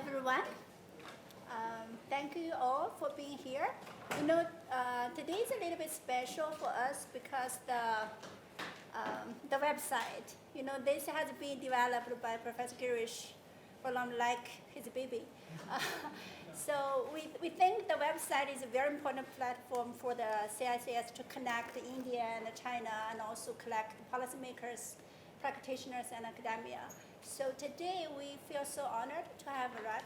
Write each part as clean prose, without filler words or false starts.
everyone. Thank you all for being here. Today is a little bit special for us because the website, this has been developed by Professor Girish for long, like his baby. So we think the website is a very important platform for the CICS to connect India and China and also collect policymakers, practitioners, and academia. So today we feel so honored to have Raj,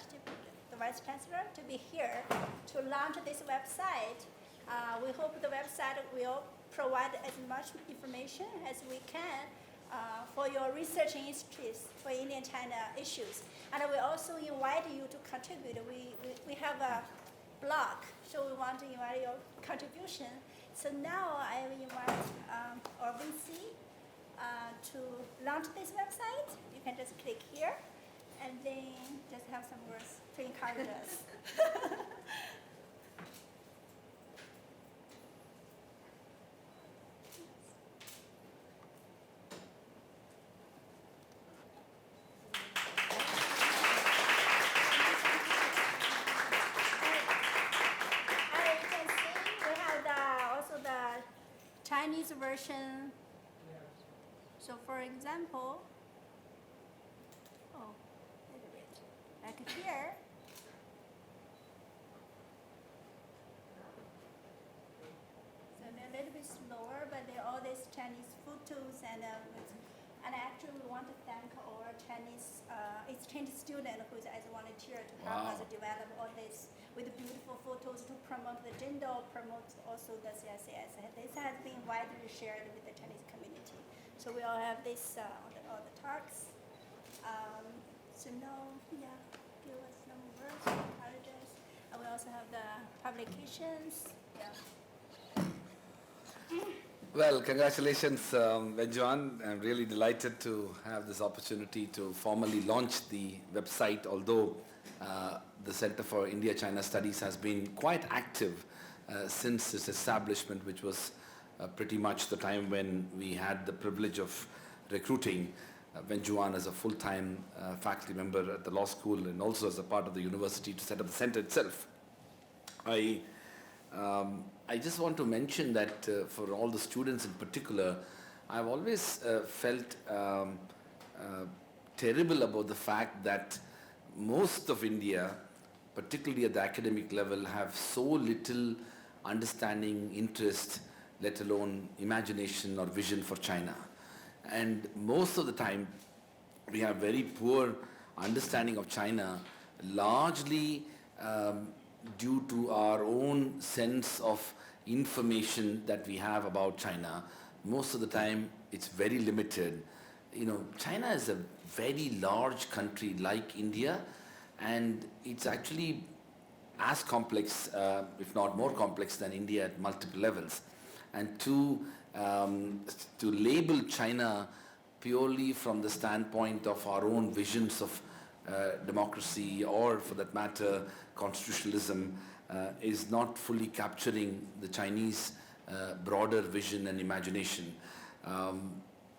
the Vice Chancellor, to be here to launch this website. We hope the website will provide as much information as we can for your research interests for Indian-China issues. And we also invite you to contribute. We have a blog, so we want to invite your contribution. So now I will invite our VC to launch this website. You can just click here and then just have some words to encourage us. Chinese version. So for example, a little bit like here. So they're a little bit slower, but they're all these Chinese photos and actually we want to thank our Chinese exchange student who's as a volunteer to help us develop all this with beautiful photos to promote the gender, promote also the CICS. This has been widely shared with the Chinese community. So we all have this all the talks. So now, give us some words to encourage us. And we also have the publications. Well, congratulations, Benjuan. I'm really delighted to have this opportunity to formally launch the website, although the Center for India-China Studies has been quite active since its establishment, which was pretty much the time when we had the privilege of recruiting Benjuan as a full-time faculty member at the law school and also as a part of the university to set up the center itself. I just want to mention that for all the students in particular, I've always felt terrible about the fact that most of India, particularly at the academic level, have so little understanding, interest, let alone imagination or vision for China. And most of the time, we have very poor understanding of China, largely due to our own sense of information that we have about China. Most of the time, it's very limited. China is a very large country like India, and it's actually as complex, if not more complex than India at multiple levels. And to label China purely from the standpoint of our own visions of democracy or, for that matter, constitutionalism is not fully capturing the Chinese broader vision and imagination.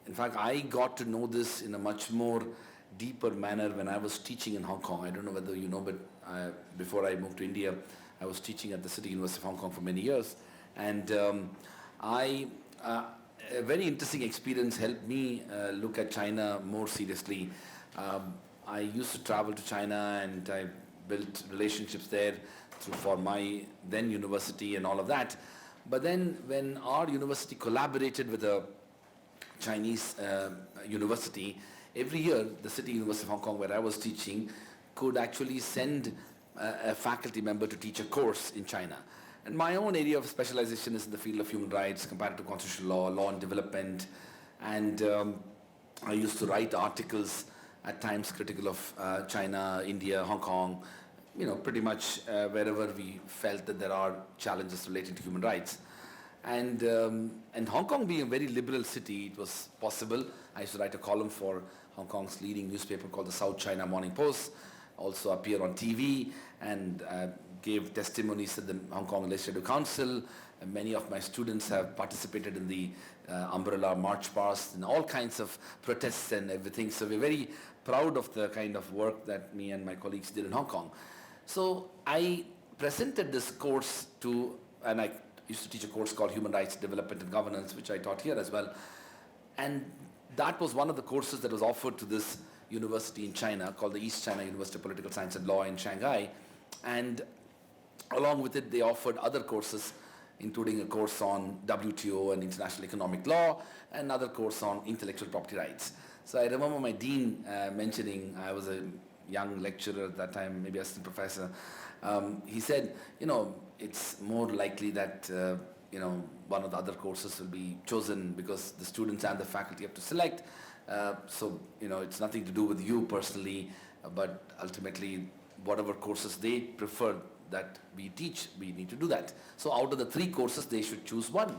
In fact, I got to know this in a much more deeper manner when I was teaching in Hong Kong. I don't know whether you know, but before I moved to India, I was teaching at the City University of Hong Kong for many years. And a very interesting experience helped me look at China more seriously. I used to travel to China and I built relationships there for my then university and all of that. But then when our university collaborated with a Chinese university, every year the City University of Hong Kong where I was teaching could actually send a faculty member to teach a course in China. And my own area of specialization is in the field of human rights, comparative constitutional law, law and development. And I used to write articles at times critical of China, India, Hong Kong, pretty much wherever we felt that there are challenges relating to human rights. And Hong Kong being a very liberal city, it was possible. I used to write a column for Hong Kong's leading newspaper called the South China Morning Post, also appear on TV and gave testimonies at the Hong Kong Legislative Council. And many of my students have participated in the umbrella march past and all kinds of protests and everything. So we're very proud of the kind of work that me and my colleagues did in Hong Kong. So I presented this course to, and I used to teach a course called Human Rights Development and Governance, which I taught here as well. And that was one of the courses that was offered to this university in China called the East China University of Political Science and Law in Shanghai. And along with it, they offered other courses, including a course on WTO and international economic law, and another course on intellectual property rights. So I remember my dean mentioning, I was a young lecturer at that time, maybe assistant professor. He said, it's more likely that one of the other courses will be chosen because the students and the faculty have to select. So it's nothing to do with you personally, but ultimately whatever courses they prefer that we teach, we need to do that. So out of the 3 courses, they should choose one.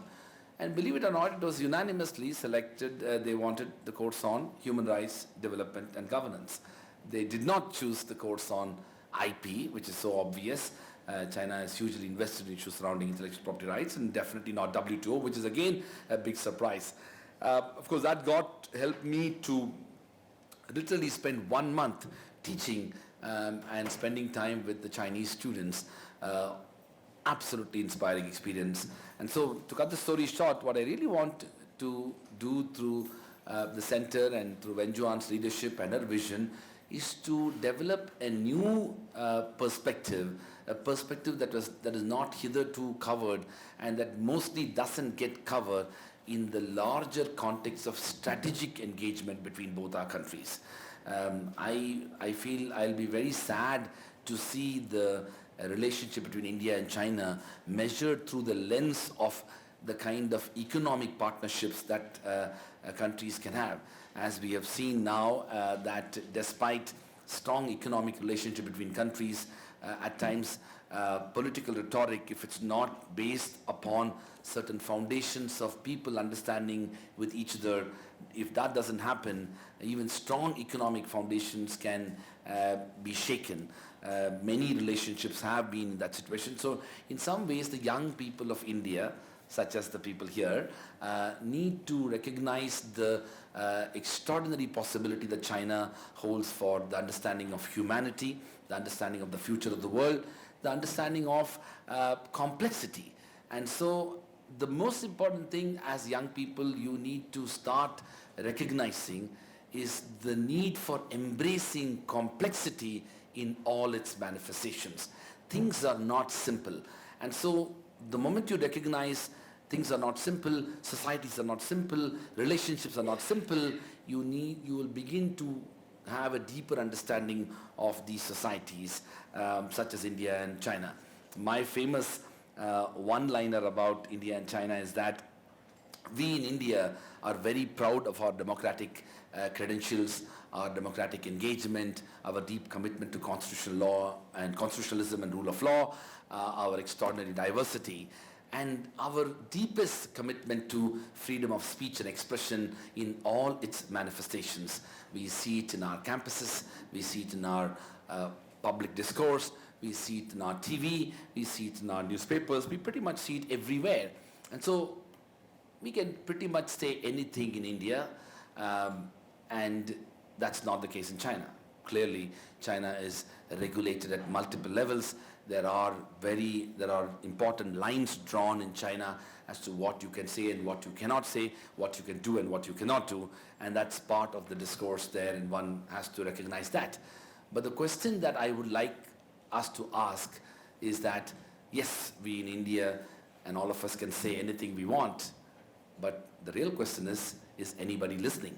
And believe it or not, it was unanimously selected. They wanted the course on human rights, development, and governance. They did not choose the course on IP, which is so obvious. China is hugely invested in issues surrounding intellectual property rights, and definitely not WTO, which is again a big surprise. Of course, that helped me to literally spend 1 month teaching and spending time with the Chinese students. Absolutely inspiring experience. And so, to cut the story short, what I really want to do through the center and through Wenjuan's leadership and her vision is to develop a new perspective, a perspective that is not hitherto covered and that mostly doesn't get covered in the larger context of strategic engagement between both our countries. I feel I'll be very sad to see the relationship between India and China measured through the lens of the kind of economic partnerships that countries can have. As we have seen now that despite strong economic relationship between countries, at times political rhetoric, if it's not based upon certain foundations of people understanding with each other, if that doesn't happen, even strong economic foundations can be shaken. Many relationships have been in that situation. So in some ways, the young people of India, such as the people here, need to recognize the extraordinary possibility that China holds for the understanding of humanity, the understanding of the future of the world, the understanding of complexity. And so the most important thing as young people you need to start recognizing is the need for embracing complexity in all its manifestations. Things are not simple. And so the moment you recognize things are not simple, societies are not simple, relationships are not simple, you will begin to have a deeper understanding of these societies, such as India and China. My famous one-liner about India and China is that we in India are very proud of our democratic credentials, our democratic engagement, our deep commitment to constitutional law and constitutionalism and rule of law, our extraordinary diversity, and our deepest commitment to freedom of speech and expression in all its manifestations. We see it in our campuses, we see it in our public discourse, we see it in our TV, we see it in our newspapers, we pretty much see it everywhere. And so we can pretty much say anything in India, and that's not the case in China. Clearly, China is regulated at multiple levels. There are important lines drawn in China as to what you can say and what you cannot say, what you can do and what you cannot do, and that's part of the discourse there, and one has to recognize that. But the question that I would like us to ask is that, yes, we in India and all of us can say anything we want, but the real question is anybody listening?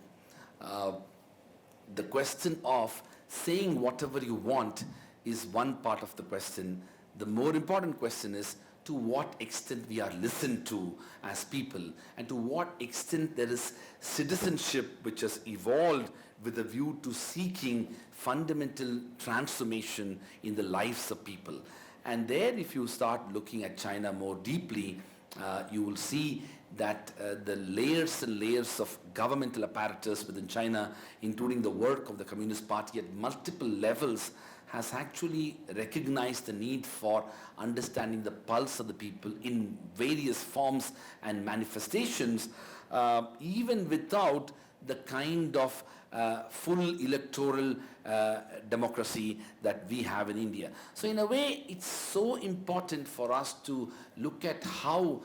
The question of saying whatever you want is one part of the question. The more important question is to what extent we are listened to as people, and to what extent there is citizenship which has evolved with a view to seeking fundamental transformation in the lives of people. And there, if you start looking at China more deeply, you will see that the layers and layers of governmental apparatus within China, including the work of the Communist Party at multiple levels, has actually recognized the need for understanding the pulse of the people in various forms and manifestations, even without the kind of full electoral democracy that we have in India. So in a way, it's so important for us to look at how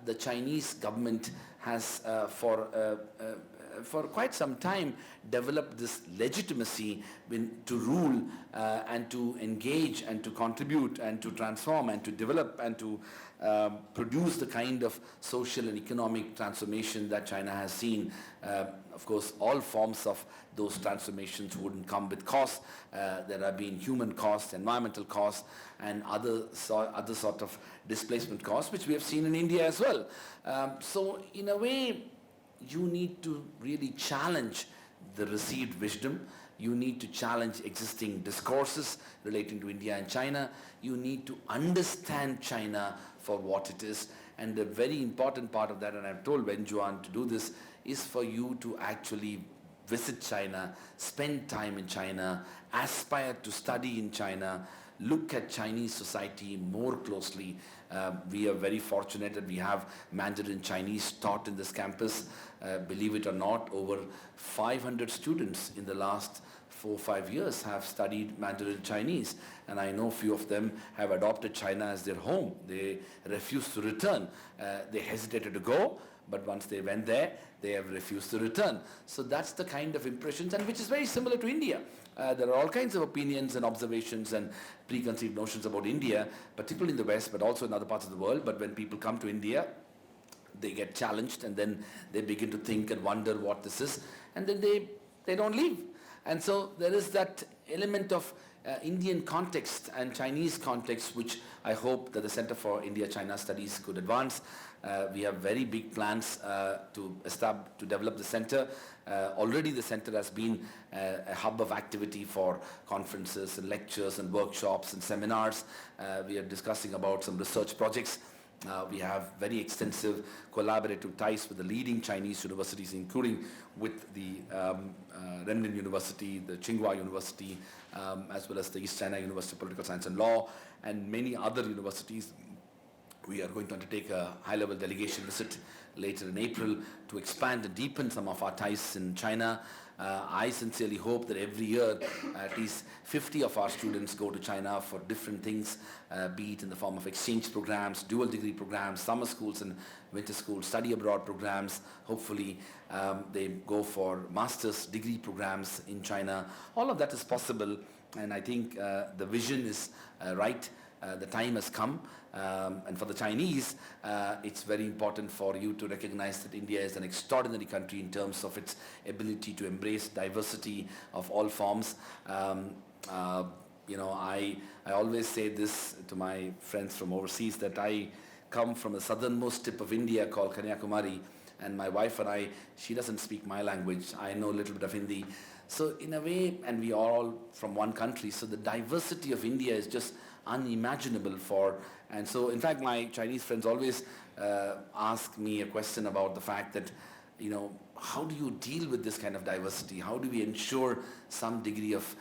the Chinese government has for quite some time developed this legitimacy to rule and to engage and to contribute and to transform and to develop and to produce the kind of social and economic transformation that China has seen. Of course, all forms of those transformations wouldn't come with costs. There have been human costs, environmental costs, and other sort of displacement costs, which we have seen in India as well. So in a way, you need to really challenge the received wisdom. You need to challenge existing discourses relating to India and China. You need to understand China for what it is. And the very important part of that, and I've told Wen Juan to do this, is for you to actually visit China, spend time in China, aspire to study in China, look at Chinese society more closely. We are very fortunate that we have Mandarin Chinese taught in this campus. Believe it or not, over 500 students in the last 4 or 5 years have studied Mandarin Chinese, and I know few of them have adopted China as their home. They refused to return. They hesitated to go, but once they went there, they have refused to return. So that's the kind of impressions, and which is very similar to India. There are all kinds of opinions and observations and preconceived notions about India, particularly in the West, but also in other parts of the world. But when people come to India, they get challenged, and then they begin to think and wonder what this is, and then they don't leave. And so there is that element of Indian context and Chinese context, which I hope that the Center for India-China Studies could advance. We have very big plans to develop the center. Already the center has been a hub of activity for conferences and lectures and workshops and seminars. We are discussing about some research projects. We have very extensive collaborative ties with the leading Chinese universities, including with the Renmin University, the Tsinghua University, as well as the East China University of Political Science and Law, and many other universities. We are going to undertake a high-level delegation visit later in April to expand and deepen some of our ties in China. I sincerely hope that every year at least 50 of our students go to China for different things, be it in the form of exchange programs, dual degree programs, summer schools and winter schools, study abroad programs. Hopefully they go for master's degree programs in China. All of that is possible, and I think the vision is right. The time has come, and for the Chinese, it's very important for you to recognize that India is an extraordinary country in terms of its ability to embrace diversity of all forms. I always say this to my friends from overseas, that I come from the southernmost tip of India called Kanyakumari, and my wife and I, she doesn't speak my language. I know a little bit of Hindi. So in a way, and we are all from one country, so the diversity of India is just unimaginable and so in fact my Chinese friends always ask me a question about the fact that, how do you deal with this kind of diversity? How do we ensure some degree of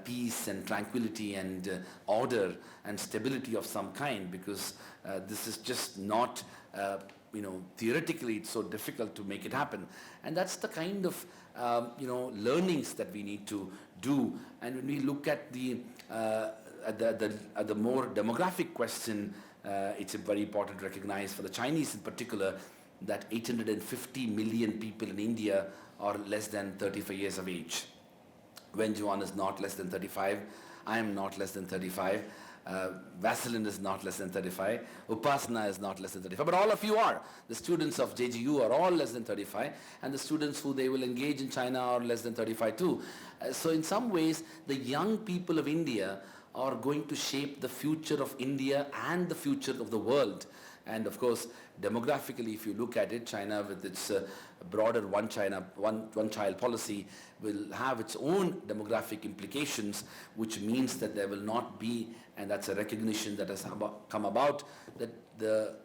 peace and tranquility and order and stability of some kind? Because this is just not, theoretically it's so difficult to make it happen. And that's the kind of, learnings that we need to do. And when we look at the more demographic question, it's very important to recognize for the Chinese in particular that 850 million people in India are less than 35 years of age. Wen Juan is not less than 35. I am not less than 35. Vaseline is not less than 35. Upasana is not less than 35. But all of you are. The students of JGU are all less than 35. And the students who they will engage in China are less than 35 too. So in some ways, the young people of India are going to shape the future of India and the future of the world. And of course, demographically, if you look at it, China with its broader one child policy will have its own demographic implications, which means that there will not be, and that's a recognition that has come about, that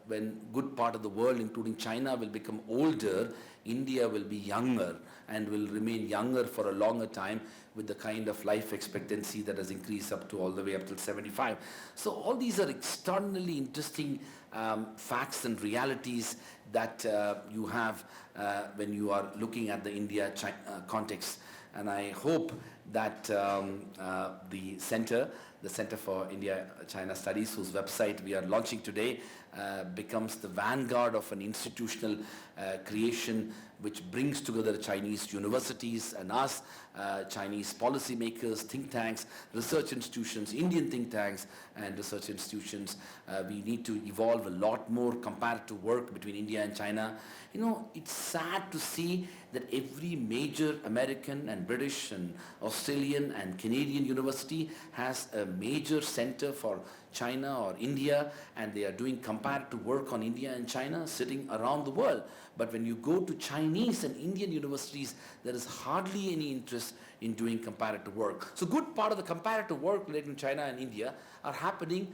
when good part of the world, including China, will become older, India will be younger and will remain younger for a longer time, with the kind of life expectancy that has increased up to all the way up till 75. So all these are extraordinarily interesting facts and realities that you have when you are looking at the India-China context. And I hope that the Center for India-China Studies, whose website we are launching today, becomes the vanguard of an institutional creation which brings together Chinese universities and us, Chinese policymakers, think tanks, research institutions, Indian think tanks and research institutions. We need to evolve a lot more comparative work between India and China. You know, it's sad to see that every major American and British and Australian and Canadian university has a major center for China or India, and they are doing comparative work on India and China sitting around the world. But when you go to Chinese and Indian universities, there is hardly any interest in doing comparative work. So good part of the comparative work related to China and India are happening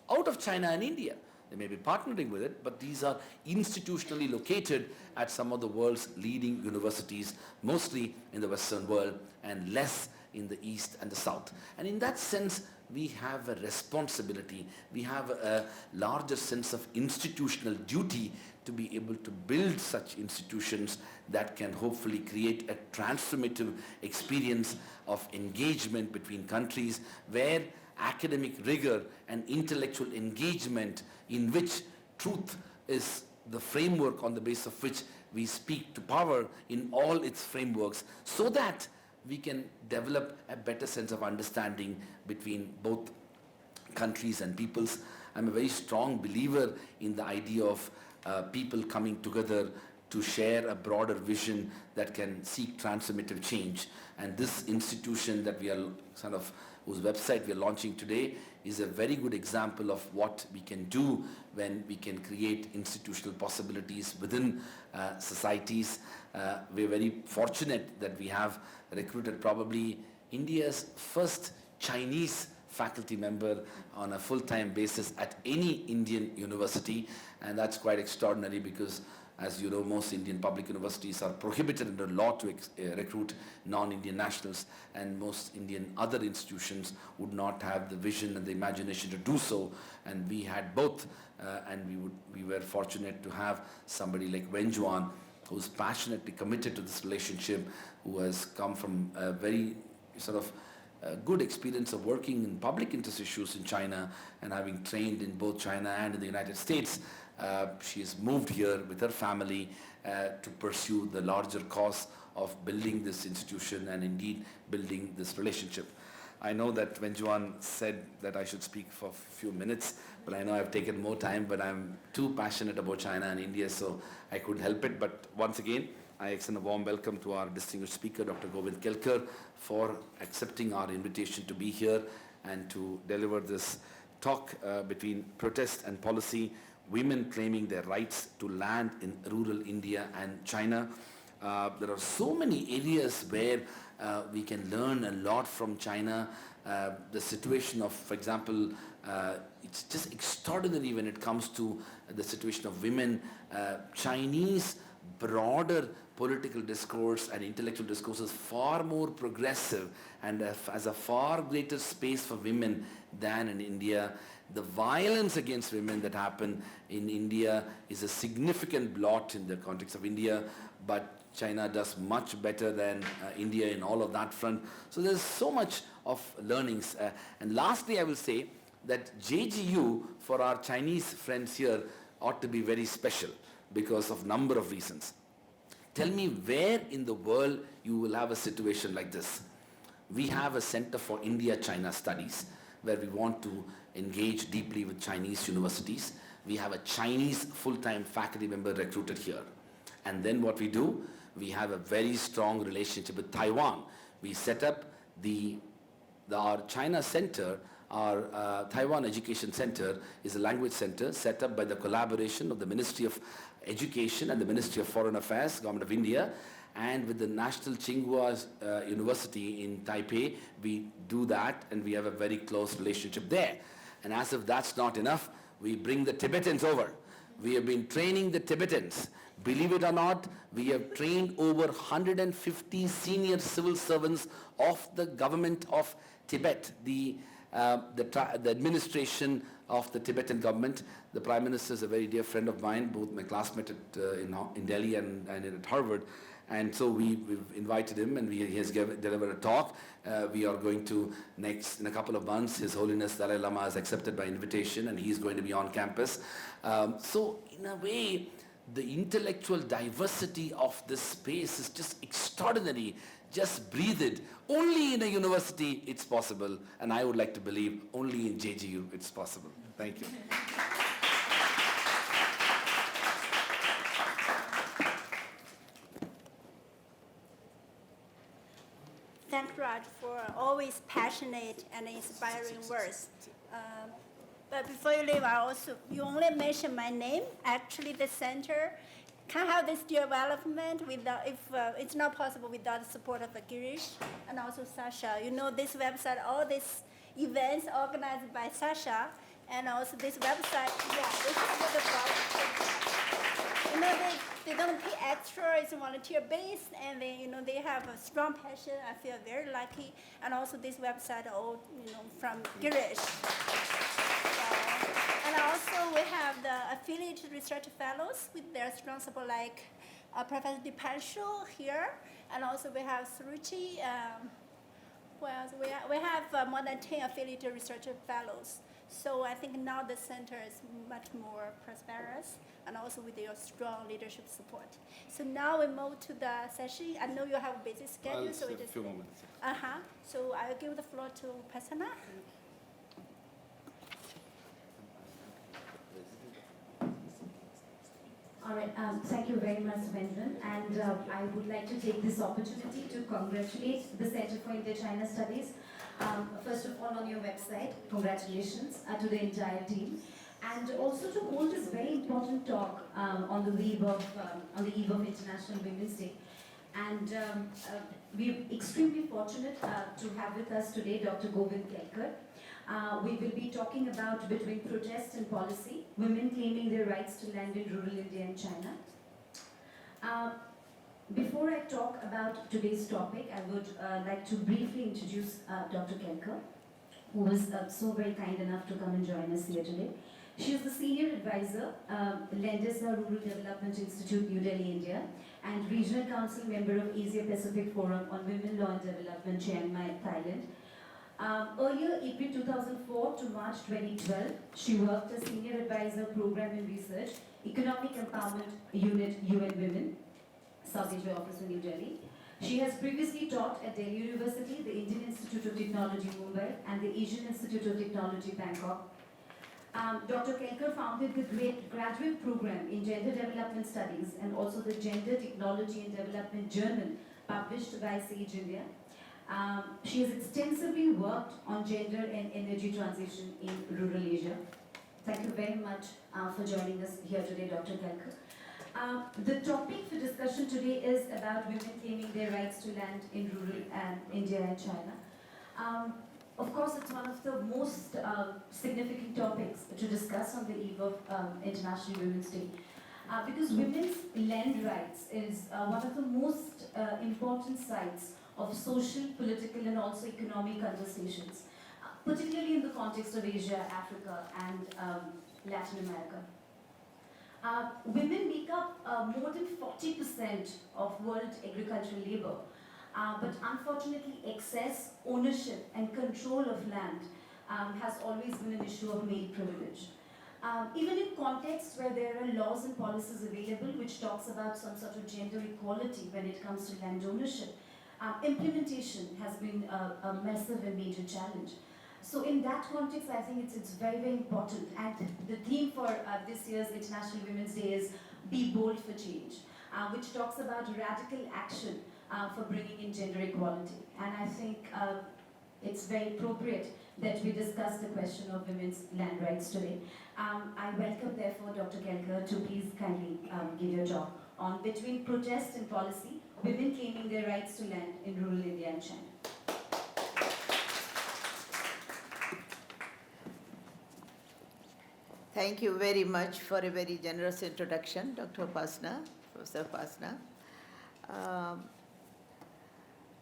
out of China and India. They may be partnering with it, but these are institutionally located at some of the world's leading universities, mostly in the Western world and less in the East and the South. And in that sense, we have a responsibility, we have a larger sense of institutional duty to be able to build such institutions that can hopefully create a transformative experience of engagement between countries where academic rigor and intellectual engagement in which truth is the framework on the basis of which we speak to power in all its frameworks, so that we can develop a better sense of understanding between both countries and peoples. I'm a very strong believer in the idea of people coming together to share a broader vision that can seek transformative change. And this institution that we are whose website we are launching today is a very good example of what we can do when we can create institutional possibilities within societies. We're very fortunate that we have recruited probably India's first Chinese faculty member on a full-time basis at any Indian university, and that's quite extraordinary because, as you know, most Indian public universities are prohibited under law to recruit non-Indian nationals, and most Indian other institutions would not have the vision and the imagination to do so, and we had both, and we were fortunate to have somebody like Wenjuan, who's passionately committed to this relationship, who has come from a very good experience of working in public interest issues in China and having trained in both China and in the United States. She has moved here with her family to pursue the larger cause of building this institution and indeed building this relationship. I know that Wenjuan said that I should speak for a few minutes, but I know I've taken more time, but I'm too passionate about China and India, so I couldn't help it. But once again, I extend a warm welcome to our distinguished speaker, Dr. Govind Kelkar, for accepting our invitation to be here and to deliver this talk between protest and policy, women claiming their rights to land in rural India and China. There are so many areas where we can learn a lot from China. The situation of, for example, it's just extraordinary when it comes to the situation of women. Chinese broader political discourse and intellectual discourse is far more progressive and has a far greater space for women than in India. The violence against women that happen in India is a significant blot in the context of India, but China does much better than India in all of that front. So there's so much of learnings. And lastly, I will say that JGU for our Chinese friends here ought to be very special because of number of reasons. Tell me where in the world you will have a situation like this. We have a Center for India-China Studies where we want to engage deeply with Chinese universities. We have a Chinese full-time faculty member recruited here. And then what we do, we have a very strong relationship with Taiwan. We set up our China Center. Our Taiwan Education Center is a language center set up by the collaboration of the Ministry of Education and the Ministry of Foreign Affairs, Government of India, and with the National Tsinghua University in Taipei. We do that, and we have a very close relationship there. And as if that's not enough, we bring the Tibetans over. We have been training the Tibetans. Believe it or not, we have trained over 150 senior civil servants of the government of Tibet. The The administration of the Tibetan government. The Prime Minister is a very dear friend of mine, both my classmate in Delhi and at Harvard. And so we've invited him, and he has delivered a talk. We are going to in a couple of months, His Holiness Dalai Lama has accepted my invitation, and he's going to be on campus. So in a way, the intellectual diversity of this space is just extraordinary. Just breathe it. Only in a university it's possible, and I would like to believe only in JGU it's possible. Thank you. Thank Raj for always passionate and inspiring words. But before you leave, you only mentioned my name. Actually, the center can't have this development without, if it's not possible without the support of Girish and also Sasha. You know, this website, all these events organized by Sasha, and also this website, this is the problem. You know, they don't pay extra, it's volunteer based, and they have a strong passion. I feel very lucky. And also this website, from Girish. And also we have the affiliated research fellows with their strong support, like Professor Dipanshu here, and also we have Suruchi. We have more than 10 affiliated research fellows. So I think now the center is much more prosperous, and also with your strong leadership support. So now we move to the session. I know you have a busy schedule, so we just... a few moments. So I'll give the floor to Pasana. All right, thank you very much, Benjamin. And I would like to take this opportunity to congratulate the Center for India-China Studies. First of all, on your website, congratulations to the entire team. And also to hold this very important talk on the eve of International Women's Day. And we're extremely fortunate to have with us today Dr. Govind Kelkar. We will be talking about between protest and policy, women claiming their rights to land in rural India and China. Before I talk about today's topic, I would like to briefly introduce Dr. Kelkar, who was so very kind enough to come and join us here today. She is the Senior Advisor, Lendesa Rural Development Institute, New Delhi, India, and Regional Council Member of Asia Pacific Forum on Women, Law and Development, Chiang Mai, Thailand. Earlier, April 2004 to March 2012, she worked as Senior Advisor, Program and Research, Economic Empowerment Unit, UN Women, South Asia Office in New Delhi. She has previously taught at Delhi University, the Indian Institute of Technology, Mumbai, and the Asian Institute of Technology, Bangkok. Dr. Kelkar founded the graduate program in Gender Development Studies and also the Gender, Technology and Development Journal published by Sage India. She has extensively worked on gender and energy transition in rural Asia. Thank you very much for joining us here today, Dr. Kelkar. The topic for discussion today is about women claiming their rights to land in rural India and China. Of course, it's one of the most significant topics to discuss on the eve of International Women's Day. Because women's land rights is one of the most important sides of social, political, and also economic conversations, particularly in the context of Asia, Africa, and Latin America. Women make up more than 40% of world agricultural labor, but unfortunately excess ownership and control of land has always been an issue of male privilege. Even in contexts where there are laws and policies available which talks about some sort of gender equality when it comes to land ownership, implementation has been a massive and major challenge. So in that context, I think it's very, very important. And the theme for this year's International Women's Day is Be Bold for Change, which talks about radical action for bringing in gender equality. And I think it's very appropriate that we discuss the question of women's land rights today. I welcome, therefore, Dr. Kelkar to please kindly give your talk on Between Protest and Policy, Women Claiming Their Rights to Land in Rural India and China. Thank you very much for a very generous introduction, Dr. Upasana, Professor Upasana.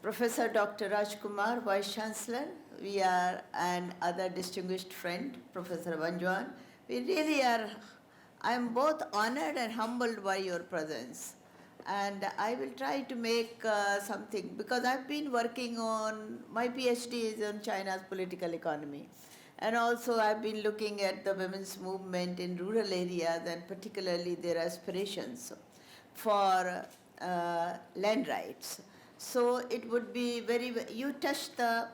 Professor Dr. Rajkumar, Vice Chancellor, we are, and other distinguished friend, Professor Vanjuan. We really are, I am both honored and humbled by your presence. And I will try to make something, because I've been working on, my PhD is on China's political economy. And also I've been looking at the women's movement in rural areas and particularly their aspirations for land rights. So it would be you touched the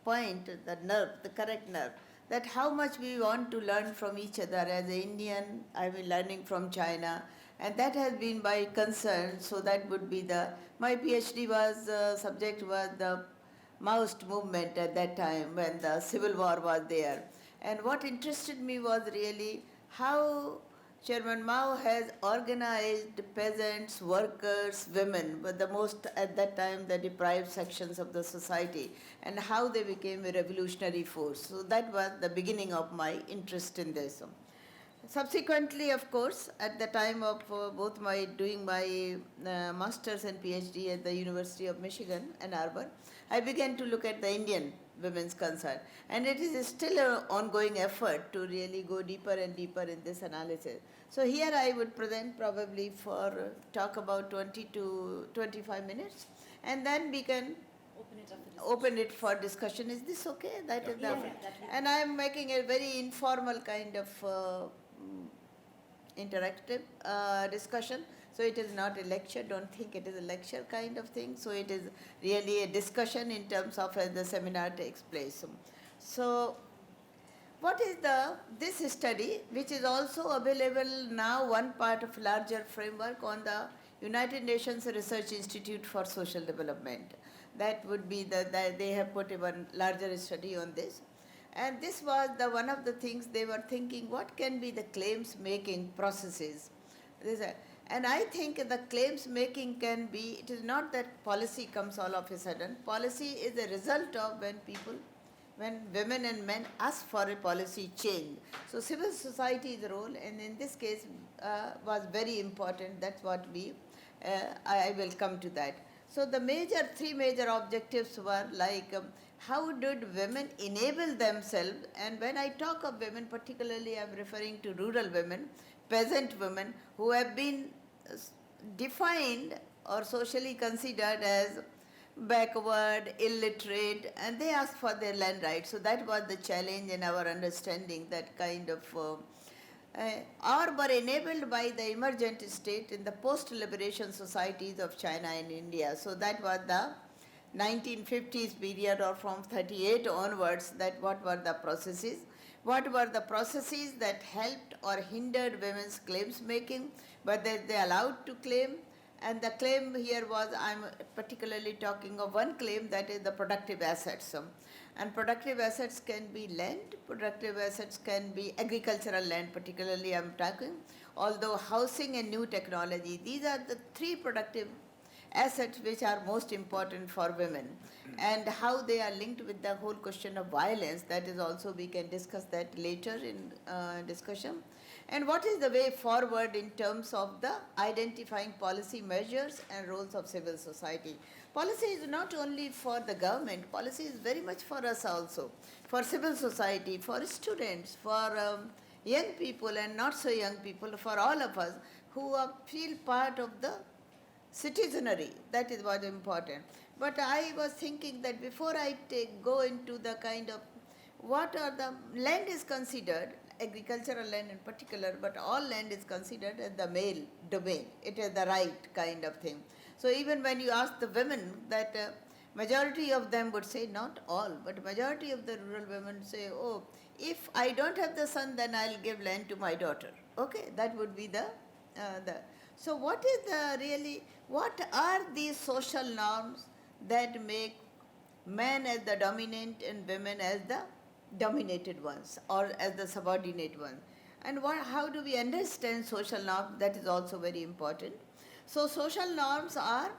point, the nerve, the correct nerve, that how much we want to learn from each other. As an Indian, I've been learning from China, and that has been my concern. So that would be my PhD subject was the Maoist movement at that time when the civil war was there. And what interested me was really how Chairman Mao has organized peasants, workers, women, but the most at that time the deprived sections of the society, and how they became a revolutionary force. So that was the beginning of my interest in this. Subsequently, of course, at the time of both doing my master's and PhD at the University of Michigan, Ann Arbor, I began to look at the Indian women's concern. And it is still an ongoing effort to really go deeper and deeper in this analysis. So here I would present probably talk about 20 to 25 minutes, and then we can open it for discussion. Is this okay? That is and I am making a very informal kind of interactive discussion. So it is not a lecture, don't think it is a lecture kind of thing. So it is really a discussion in terms of as the seminar takes place. So what is this study, which is also available now, one part of larger framework on the United Nations Research Institute for Social Development. That would be they have put a one larger study on this. And this was one of the things they were thinking, what can be the claims making processes. And I think the claims making can be, it is not that policy comes all of a sudden. Policy is a result of when women and men ask for a policy change. So civil society's role, and in this case, was very important. That's what I will come to that. So the three major objectives were like, how did women enable themselves? And when I talk of women, particularly I'm referring to rural women, peasant women, who have been defined or socially considered as backward, illiterate, and they asked for their land rights. So that was the challenge in our understanding, that kind of, or were enabled by the emergent state in the post-liberation societies of China and India. So that was the 1950s period, or from 38 onwards, that what were the processes. What were the processes that helped or hindered women's claims making, but that they allowed to claim. And the claim here was, I'm particularly talking of one claim, that is the productive assets. And productive assets can be land, productive assets can be agricultural land, particularly I'm talking, although housing and new technology, these are the three productive assets which are most important for women, and how they are linked with the whole question of violence. That is also, we can discuss that later in discussion. And what is the way forward in terms of the identifying policy measures and roles of civil society. Policy is not only for the government, policy is very much for us also, for civil society, for students, for young people and not so young people, for all of us who feel part of the citizenry. That is what is important. But I was thinking that before I go into the kind of what are the land is considered, agricultural land in particular, but all land is considered as the male domain. It is the right kind of thing. So even when you ask the women, that majority of them would say, not all, but majority of the rural women say, oh, if I don't have the son, then I'll give land to my daughter. Okay, that would be the. So what are these social norms that make men as the dominant and women as the dominated ones, or as the subordinate ones? And how do we understand social norms? That is also very important. So social norms are,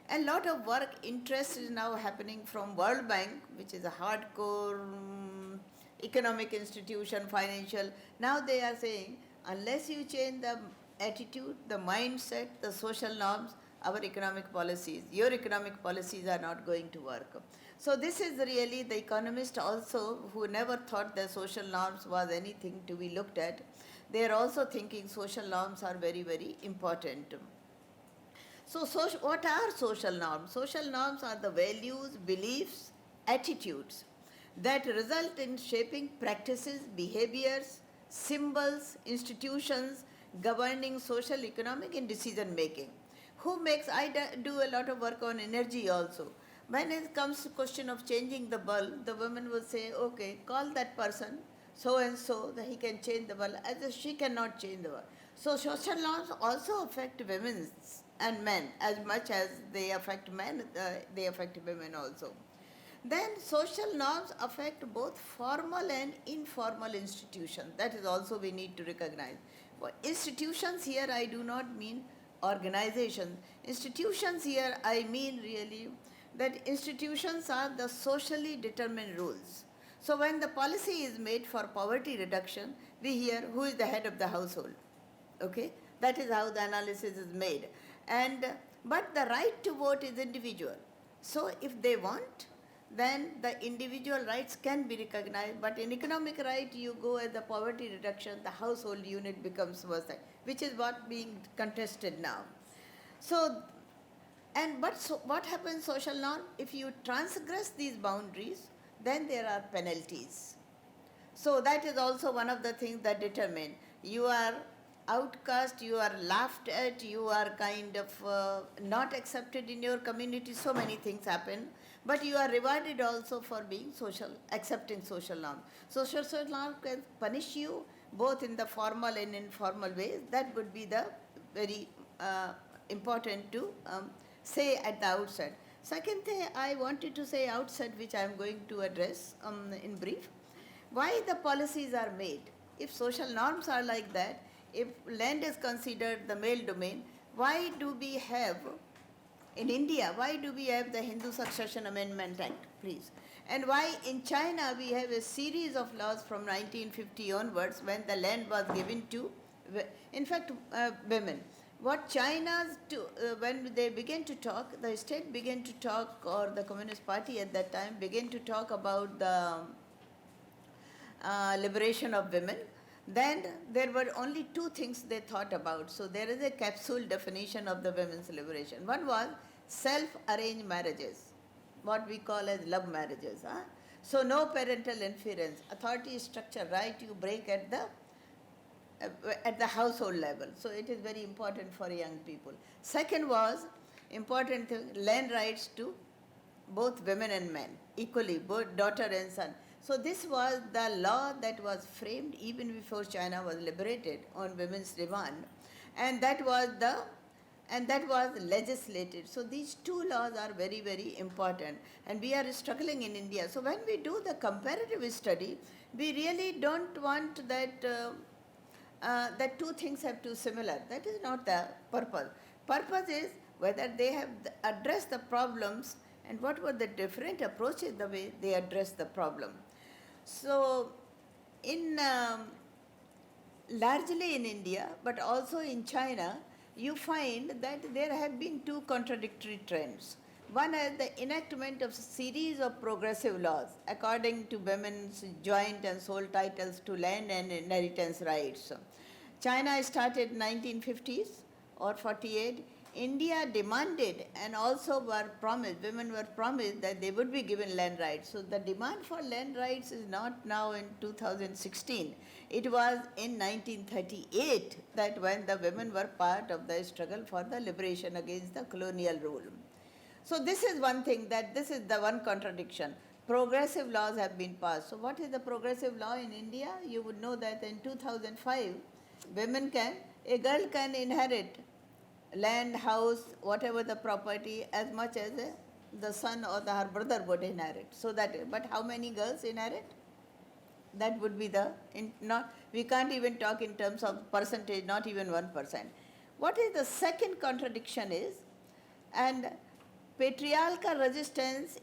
a lot of work, interest is now happening from World Bank, which is a hardcore economic institution, financial. Now they are saying, unless you change the attitude, the mindset, the social norms, our economic policies, your economic policies are not going to work. So this is really the economist also who never thought that social norms was anything to be looked at. They are also thinking social norms are very, very important. So what are social norms? Social norms are the values, beliefs, attitudes that result in shaping practices, behaviors, symbols, institutions governing social, economic and decision making. I do a lot of work on energy also. When it comes to question of changing the bulb, the woman will say, okay, call that person, so and so, that he can change the bulb, as if she cannot change the bulb. So social norms also affect women and men as much as they affect men, they affect women also. Then social norms affect both formal and informal institutions. That is also we need to recognize. For institutions here I do not mean organizations. Institutions here I mean really that institutions are the socially determined rules. So when the policy is made for poverty reduction, we hear who is the head of the household. Okay, that is how the analysis is made. But the right to vote is individual. So if they want, then the individual rights can be recognized. But in economic right, you go as the poverty reduction, the household unit becomes versatile, which is what being contested now. So what happens social norm? If you transgress these boundaries, then there are penalties. So that is also one of the things that determine. You are outcast, you are laughed at, you are kind of not accepted in your community, so many things happen. But you are rewarded also for being social, accepting social norms. So social norm can punish you both in the formal and informal ways. That would be the very important to say at the outset. Second thing I wanted to say outset, which I am going to address in brief, why the policies are made. If social norms are like that, if land is considered the male domain, why do we have, in India, why do we have the Hindu Succession Amendment Act, please? And why in China we have a series of laws from 1950 onwards when the land was given to, in fact, women. What when they began to talk, the state began to talk, or the Communist Party at that time began to talk about the liberation of women, then there were only two things they thought about. So there is a capsule definition of the women's liberation. One was self-arranged marriages, what we call as love marriages. So no parental interference, authority structure, right, you break at the household level. So it is very important for young people. Second was important thing, land rights to both women and men, equally, both daughter and son. So this was the law that was framed even before China was liberated on women's demand, and that was legislated. So these two laws are very, very important, and we are struggling in India. So when we do the comparative study, we really don't want that that two things have to similar. That is not the purpose. Purpose is whether they have addressed the problems and what were the different approaches the way they addressed the problem. So largely in India, but also in China, you find that there have been two contradictory trends. One is the enactment of a series of progressive laws according to women's joint and sole titles to land and inheritance rights. China started in 1950s or 48. India demanded and also women were promised that they would be given land rights. So the demand for land rights is not now in 2016. It was in 1938 that when the women were part of the struggle for the liberation against the colonial rule. So this is one thing, that this is the one contradiction. Progressive laws have been passed. So what is the progressive law in India? You would know that in 2005, a girl can inherit land, house, whatever the property, as much as the son or her brother would inherit. So but how many girls inherit? That would be we can't even talk in terms of percentage, not even 1%. What is the second contradiction is, and patriarchal resistance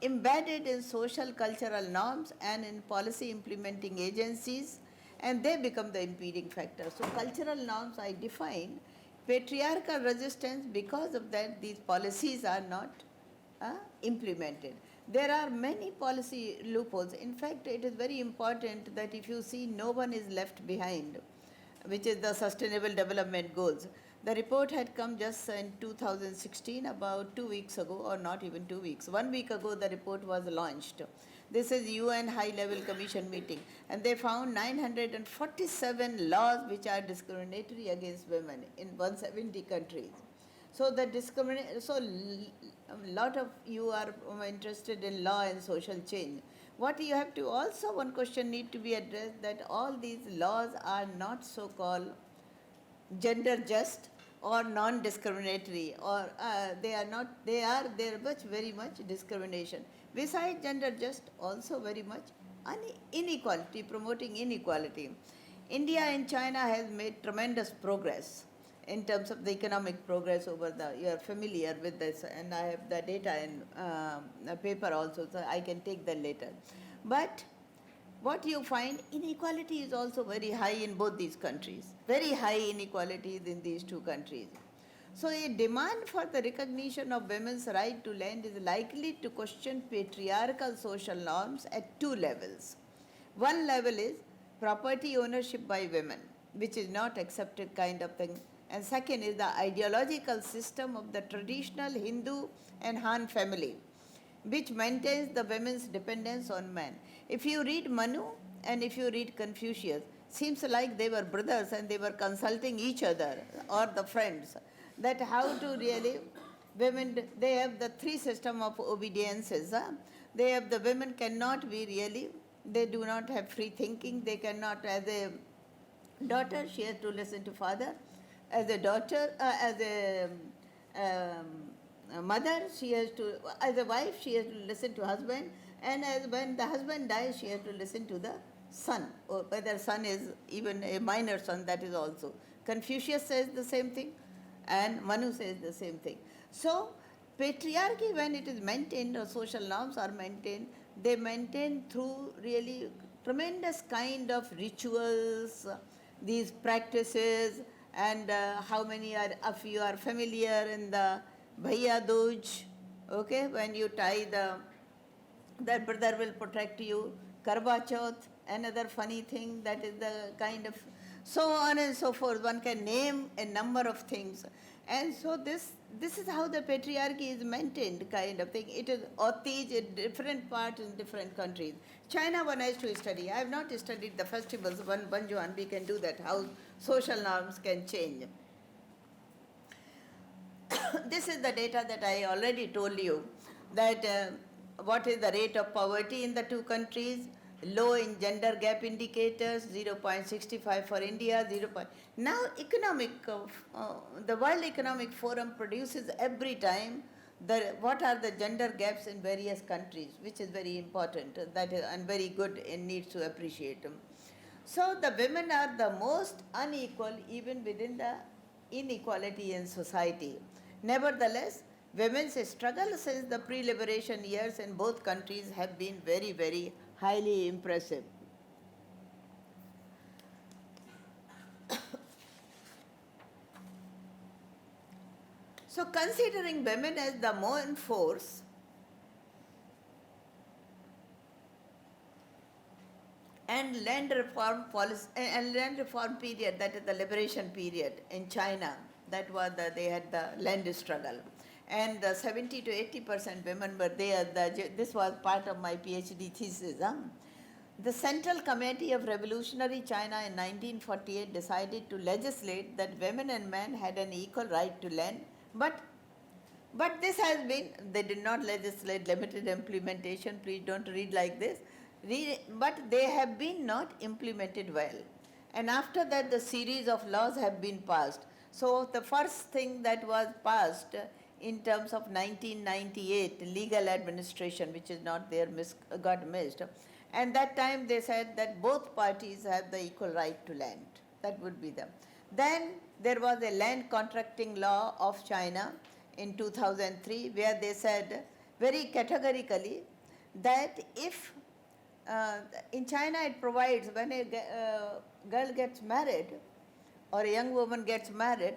embedded in social cultural norms and in policy implementing agencies, and they become the impeding factor. So cultural norms I define patriarchal resistance, because of that, these policies are not implemented. There are many policy loopholes. In fact, it is very important that if you see no one is left behind, which is the Sustainable Development Goals. The report had come just in 2016, about 2 weeks ago, or not even 2 weeks. 1 week ago, the report was launched. This is UN High-Level Commission meeting, and they found 947 laws which are discriminatory against women in 170 countries. So the a lot of you are interested in law and social change. What you have to also, one question need to be addressed, that all these laws are not so-called gender just or non-discriminatory, or they are very much discrimination. Besides gender just, also very much inequality, promoting inequality. India and China has made tremendous progress in terms of the economic progress over you are familiar with this, and I have the data in a paper also, so I can take that later. But what you find, inequality is also very high in both these countries, very high inequalities in these two countries. So a demand for the recognition of women's right to land is likely to question patriarchal social norms at two levels. One level is property ownership by women, which is not accepted kind of thing. And second is the ideological system of the traditional Hindu and Han family, which maintains the women's dependence on men. If you read Manu and if you read Confucius, seems like they were brothers and they were consulting each other or the friends, that how to really, women, they have the three system of obediences. They have, the women cannot be really, they do not have free thinking, they cannot, as a daughter, she has to listen to father. As a daughter, as a mother, she has to, as a wife, she has to listen to husband, and as when the husband dies, she has to listen to the son, or whether son is even a minor son, that is also. Confucius says the same thing, and Manu says the same thing. So, patriarchy, when it is maintained, or social norms are maintained, they maintain through really tremendous kind of rituals, these practices, and how many of you are familiar in the Bhaiya Dooj, okay, when you tie that brother will protect you, Karwa Chauth, another funny thing, that is the kind of, so on and so forth. One can name a number of things. And so this is how the patriarchy is maintained, kind of thing. It is Ottij in different parts in different countries. China one has to study. I have not studied the festivals, one Banjuan, we can do that, how social norms can change. This is the data that I already told you, that what is the rate of poverty in the two countries, low in gender gap indicators, 0.65 for India, 0. Now the World Economic Forum produces every time what are the gender gaps in various countries, which is very important, that is, and very good and needs to appreciate them. So the women are the most unequal even within the inequality in society. Nevertheless, women's struggle since the pre-liberation years in both countries have been very, very highly impressive. So considering women as the main force, and land reform policy and land reform period, that is the liberation period in China, that was they had the land struggle, and 70 to 80% women were there. This was part of my PhD thesis. The Central Committee of Revolutionary China in 1948 decided to legislate that women and men had an equal right to land, but this has been, they did not legislate limited implementation, please don't read like this, but they have been not implemented well. And after that, the series of laws have been passed. So the first thing that was passed in terms of 1998, legal administration, which is not there, got missed. And that time they said that both parties have the equal right to land. That would be them. Then there was a land contracting law of China in 2003, where they said very categorically that if in China it provides, when a girl gets married or a young woman gets married,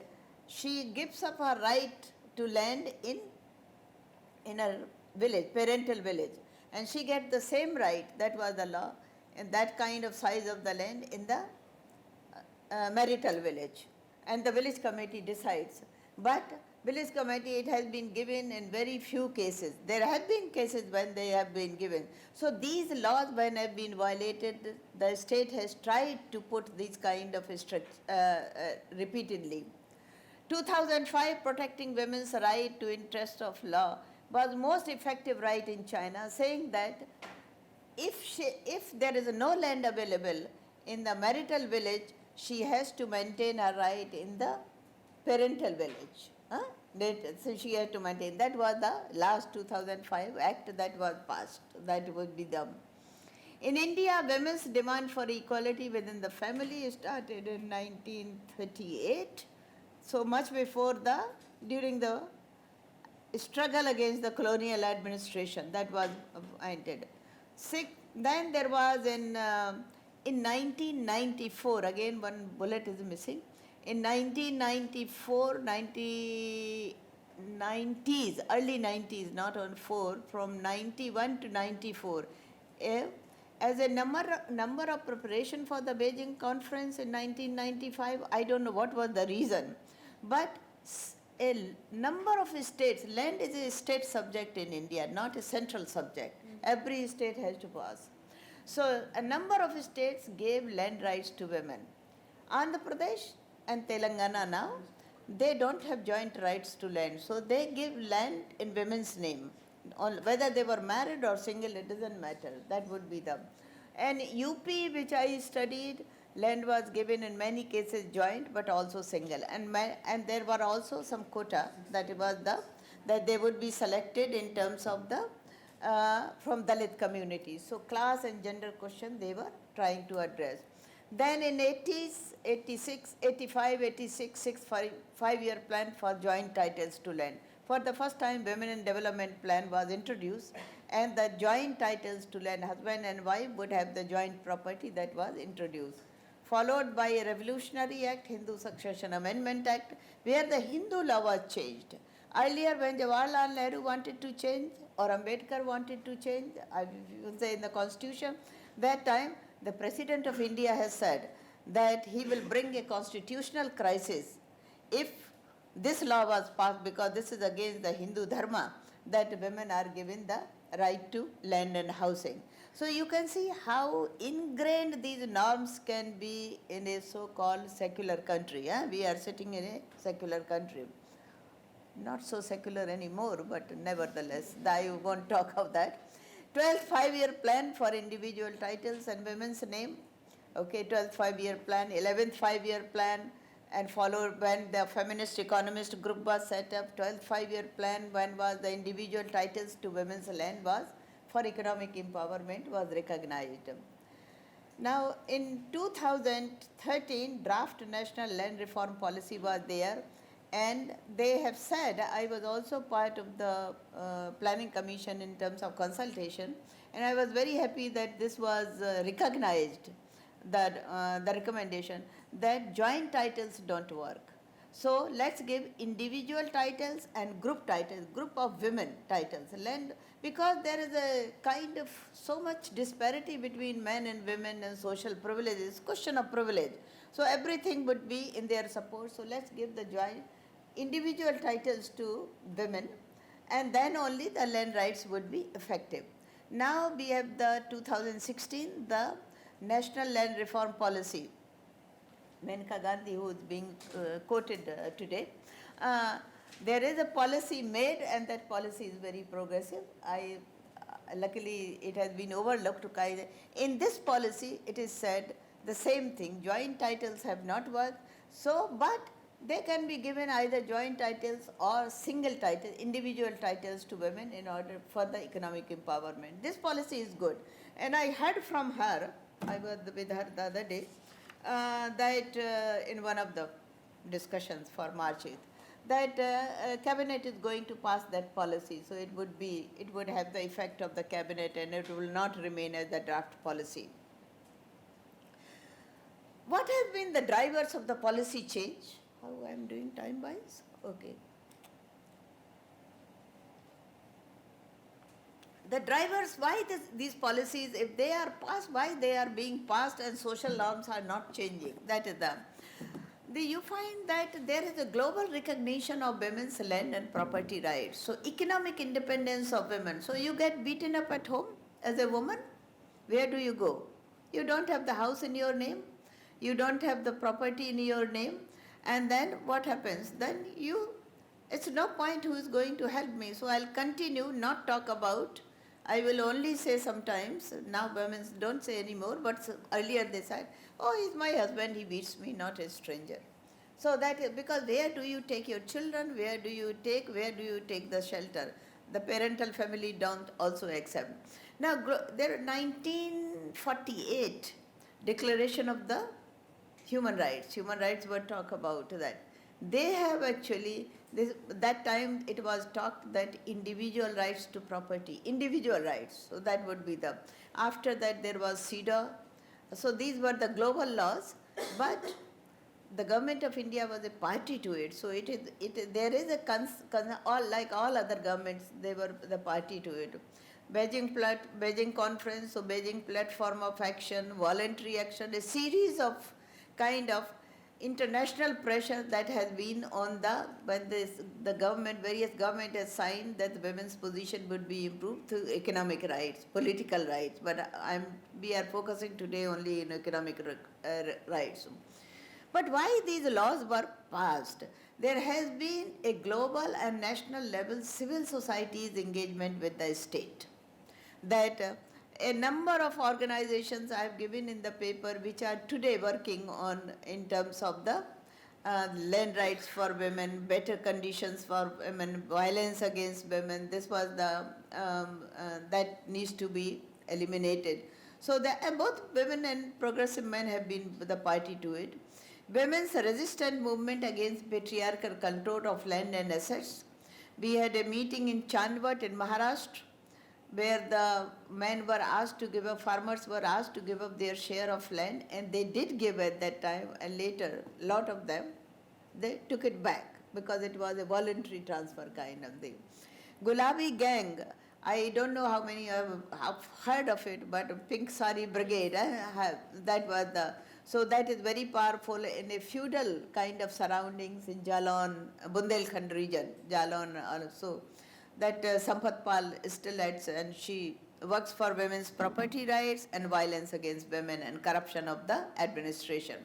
she gives up her right to land in a village, parental village, and she gets the same right, that was the law, in that kind of size of the land in the marital village, and the village committee decides. But village committee, it has been given in very few cases. There have been cases when they have been given. So these laws, when have been violated, the state has tried to put these kind of repeatedly. 2005, protecting women's right to interest of law was most effective right in China, saying that if there is no land available in the marital village, she has to maintain her right in the parental village. So she has to maintain. That was the last 2005 act that was passed. That would be the. In India, women's demand for equality within the family started in 1938. So much before during the struggle against the colonial administration that was ended. Then there was in 1994, again one bullet is missing. In 1994, 90s, early 90s, not on 4, from 91 to 94, as a number of preparation for the Beijing conference in 1995, I don't know what was the reason, but a number of states, land is a state subject in India, not a central subject. Every state has to pass. So a number of states gave land rights to women. Andhra Pradesh and Telangana now, they don't have joint rights to land. So they give land in women's name. Whether they were married or single, it doesn't matter. That would be them. And UP, which I studied, land was given in many cases joint but also single. And there were also some quota that they would be selected in terms of the from Dalit communities. So class and gender question they were trying to address. Then in 80s, 86, 85, 86, 5-year plan for joint titles to land. For the first time, Women in Development Plan was introduced, and the joint titles to land, husband and wife would have the joint property that was introduced. Followed by a revolutionary act, Hindu Succession Amendment Act, where the Hindu law was changed. Earlier, when Jawaharlal Nehru wanted to change, or Ambedkar wanted to change, I will say in the constitution, that time the President of India has said that he will bring a constitutional crisis if this law was passed, because this is against the Hindu Dharma, that women are given the right to land and housing. So you can see how ingrained these norms can be in a so-called secular country. We are sitting in a secular country. Not so secular anymore, but nevertheless, I won't talk of that. 12th 5-year plan for individual titles and women's name. Okay, 12th 5-year plan, 11th 5-year plan, and followed when the feminist economist group was set up. 12th 5-year plan, when was the individual titles to women's land was for economic empowerment was recognized. Now in 2013, draft national land reform policy was there, and they have said, I was also part of the planning commission in terms of consultation, and I was very happy that this was recognized, that the recommendation that joint titles don't work. So let's give individual titles and group titles, group of women titles, land, because there is a kind of so much disparity between men and women and social privileges, question of privilege. So everything would be in their support. So let's give the joint individual titles to women, and then only the land rights would be effective. Now we have the 2016, the National Land Reform Policy. Maneka Gandhi, who is being quoted today. There is a policy made, and that policy is very progressive. Luckily, it has been overlooked. In this policy, it is said the same thing. Joint titles have not worked. So, but they can be given either joint titles or single titles, individual titles to women in order for the economic empowerment. This policy is good. And I heard from her, I was with her the other day, that in one of the discussions for March 8th, that cabinet is going to pass that policy. So it would have the effect of the cabinet, and it will not remain as the draft policy. What have been the drivers of the policy change? how I am doing time-wise? Okay. The drivers, why these policies, if they are passed, why they are being passed and social norms are not changing? That is you find that there is a global recognition of women's land and property rights. So economic independence of women. So you get beaten up at home as a woman, where do you go? You don't have the house in your name, you don't have the property in your name, and then what happens? Then it's no point who is going to help me. So I'll continue, not talk about. I will only say sometimes, now women don't say anymore, but earlier they said, oh, he's my husband, he beats me, not a stranger. So that is because where do you take your children, where do you take the shelter? The parental family don't also accept. Now there are 1948 Declaration of the Human Rights were talk about that. They have actually, that time it was talked that individual rights to property, individual rights, so that would be after that there was CEDAW. So these were the global laws, but the government of India was a party to it. So there is a, like all other governments, they were the party to it. Beijing Conference, so Beijing Platform of Action, voluntary action, a series of kind of international pressure that has been on the government, various government has signed that the women's position would be improved through economic rights, political rights, but we are focusing today only in economic rights. But why these laws were passed? There has been a global and national level civil society's engagement with the state. That a number of organizations I have given in the paper which are today working on in terms of the land rights for women, better conditions for women, violence against women. This was that needs to be eliminated. So both women and progressive men have been the party to it. Women's resistance movement against patriarchal control of land and assets. We had a meeting in Chandvat in Maharashtra, where the men were asked to give up, farmers were asked to give up their share of land, and they did give at that time, and later, a lot of them, they took it back because it was a voluntary transfer kind of thing. Gulabi Gang, I don't know how many have heard of it, but Pink Sari Brigade, that was so that is very powerful in a feudal kind of surroundings in Jalon, Bundelkhand region, Jalon also. That Sampath Pal is still at, and she works for women's property rights and violence against women and corruption of the administration.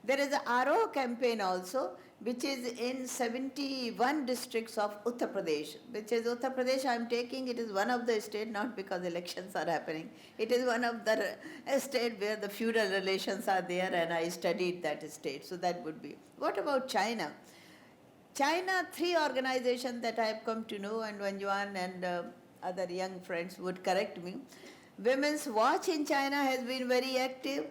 There is a RO campaign also, which is in 71 districts of Uttar Pradesh, which is Uttar Pradesh I am taking, it is one of the states, not because elections are happening, it is one of the state where the feudal relations are there, and I studied that state, so that would be. What about China? China, 3 organizations that I have come to know, and Wanjuan and other young friends would correct me. Women's Watch in China has been very active.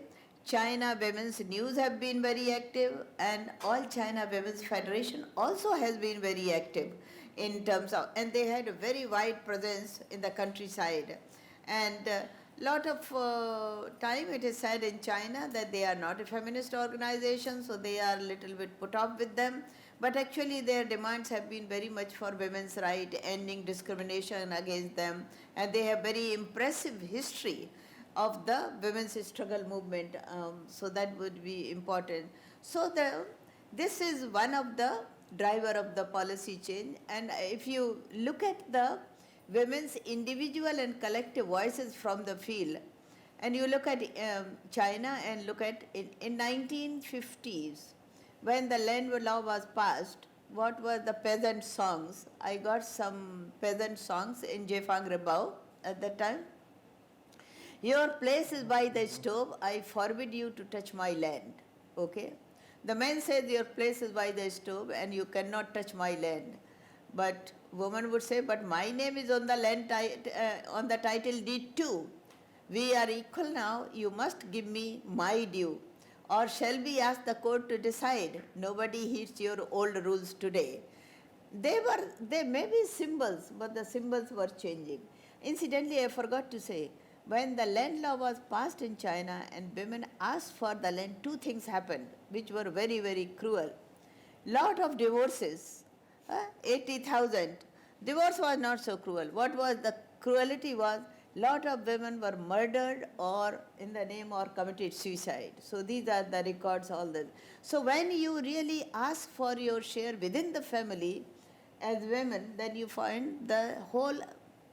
China Women's News have been very active, and All China Women's Federation also has been very active in terms of, and they had a very wide presence in the countryside. And lot of time it is said in China that they are not a feminist organization, so they are a little bit put off with them. But actually their demands have been very much for women's right, ending discrimination against them, and they have very impressive history of the women's struggle movement, so that would be important. So this is one of the driver of the policy change, and if you look at the women's individual and collective voices from the field, and you look at China and look at in 1950s, when the land law was passed, what were the peasant songs? I got some peasant songs in Jefang Rebao at that time. Your place is by the stove, I forbid you to touch my land. Okay? The man says your place is by the stove and you cannot touch my land. But woman would say, but my name is on the land on the title deed too. We are equal now, you must give me my due. Or shall we ask the court to decide? Nobody heeds your old rules today. They may be symbols, but the symbols were changing. Incidentally, I forgot to say, when the land law was passed in China and women asked for the land, 2 things happened, which were very, very cruel. lot of divorces, 80,000. Divorce was not so cruel. What was the cruelty was lot of women were murdered or in the name or committed suicide. So these are the records, all this. So when you really ask for your share within the family as women, then you find the whole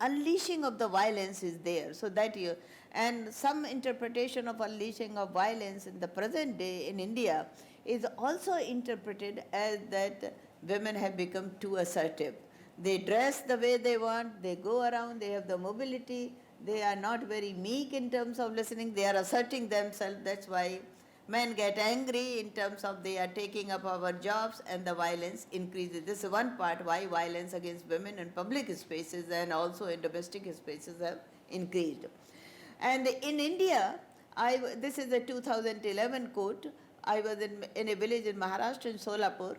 unleashing of the violence is there. So that you, and some interpretation of unleashing of violence in the present day in India is also interpreted as that women have become too assertive. They dress the way they want, they go around, they have the mobility, they are not very meek in terms of listening, they are asserting themselves. That's why men get angry in terms of they are taking up our jobs and the violence increases. This is one part why violence against women in public spaces and also in domestic spaces have increased. And in India, this is a 2011 quote. I was in a village in Maharashtra, in Solapur.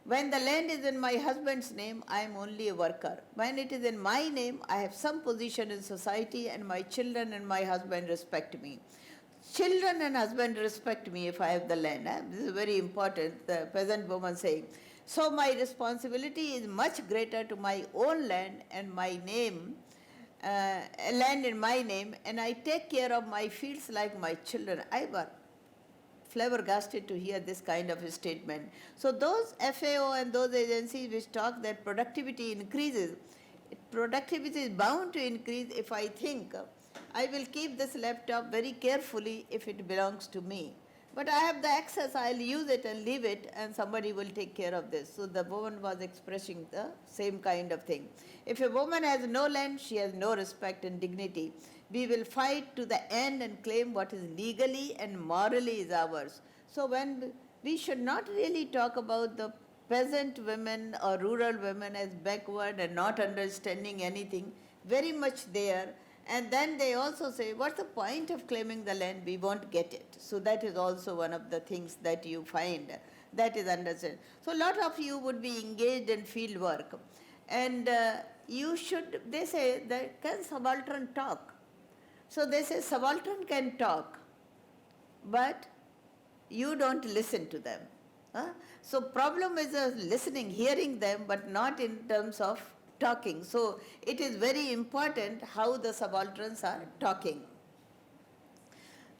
When the land is in my husband's name, I am only a worker. When it is in my name, I have some position in society and my children and my husband respect me. Children and husband respect me if I have the land. This is very important, the peasant woman saying. So my responsibility is much greater to my own land and my name, land in my name, and I take care of my fields like my children. I was flabbergasted to hear this kind of a statement. So those FAO and those agencies which talk that productivity increases, productivity is bound to increase if I think I will keep this laptop very carefully if it belongs to me. But I have the access, I'll use it and leave it and somebody will take care of this. So the woman was expressing the same kind of thing. If a woman has no land, she has no respect and dignity. We will fight to the end and claim what is legally and morally is ours. So when we should not really talk about the peasant women or rural women as backward and not understanding anything, very much there. And then they also say, what's the point of claiming the land? We won't get it. So that is also one of the things that you find that is understood. So a lot of you would be engaged in field work. And you should, they say, that can subaltern talk? So they say subaltern can talk, but you don't listen to them. So problem is listening, hearing them, but not in terms of talking. So it is very important how the subalterns are talking.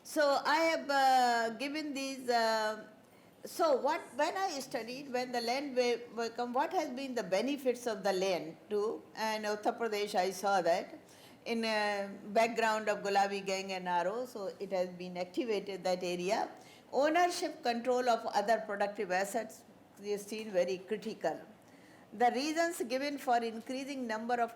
So I have given these, when I studied, when the land will come, what has been the benefits of the land too, and Uttar Pradesh I saw that in a background of Gulabi gang and Aro, so it has been activated that area. Ownership control of other productive assets is seen very critical. The reasons given for increasing number of,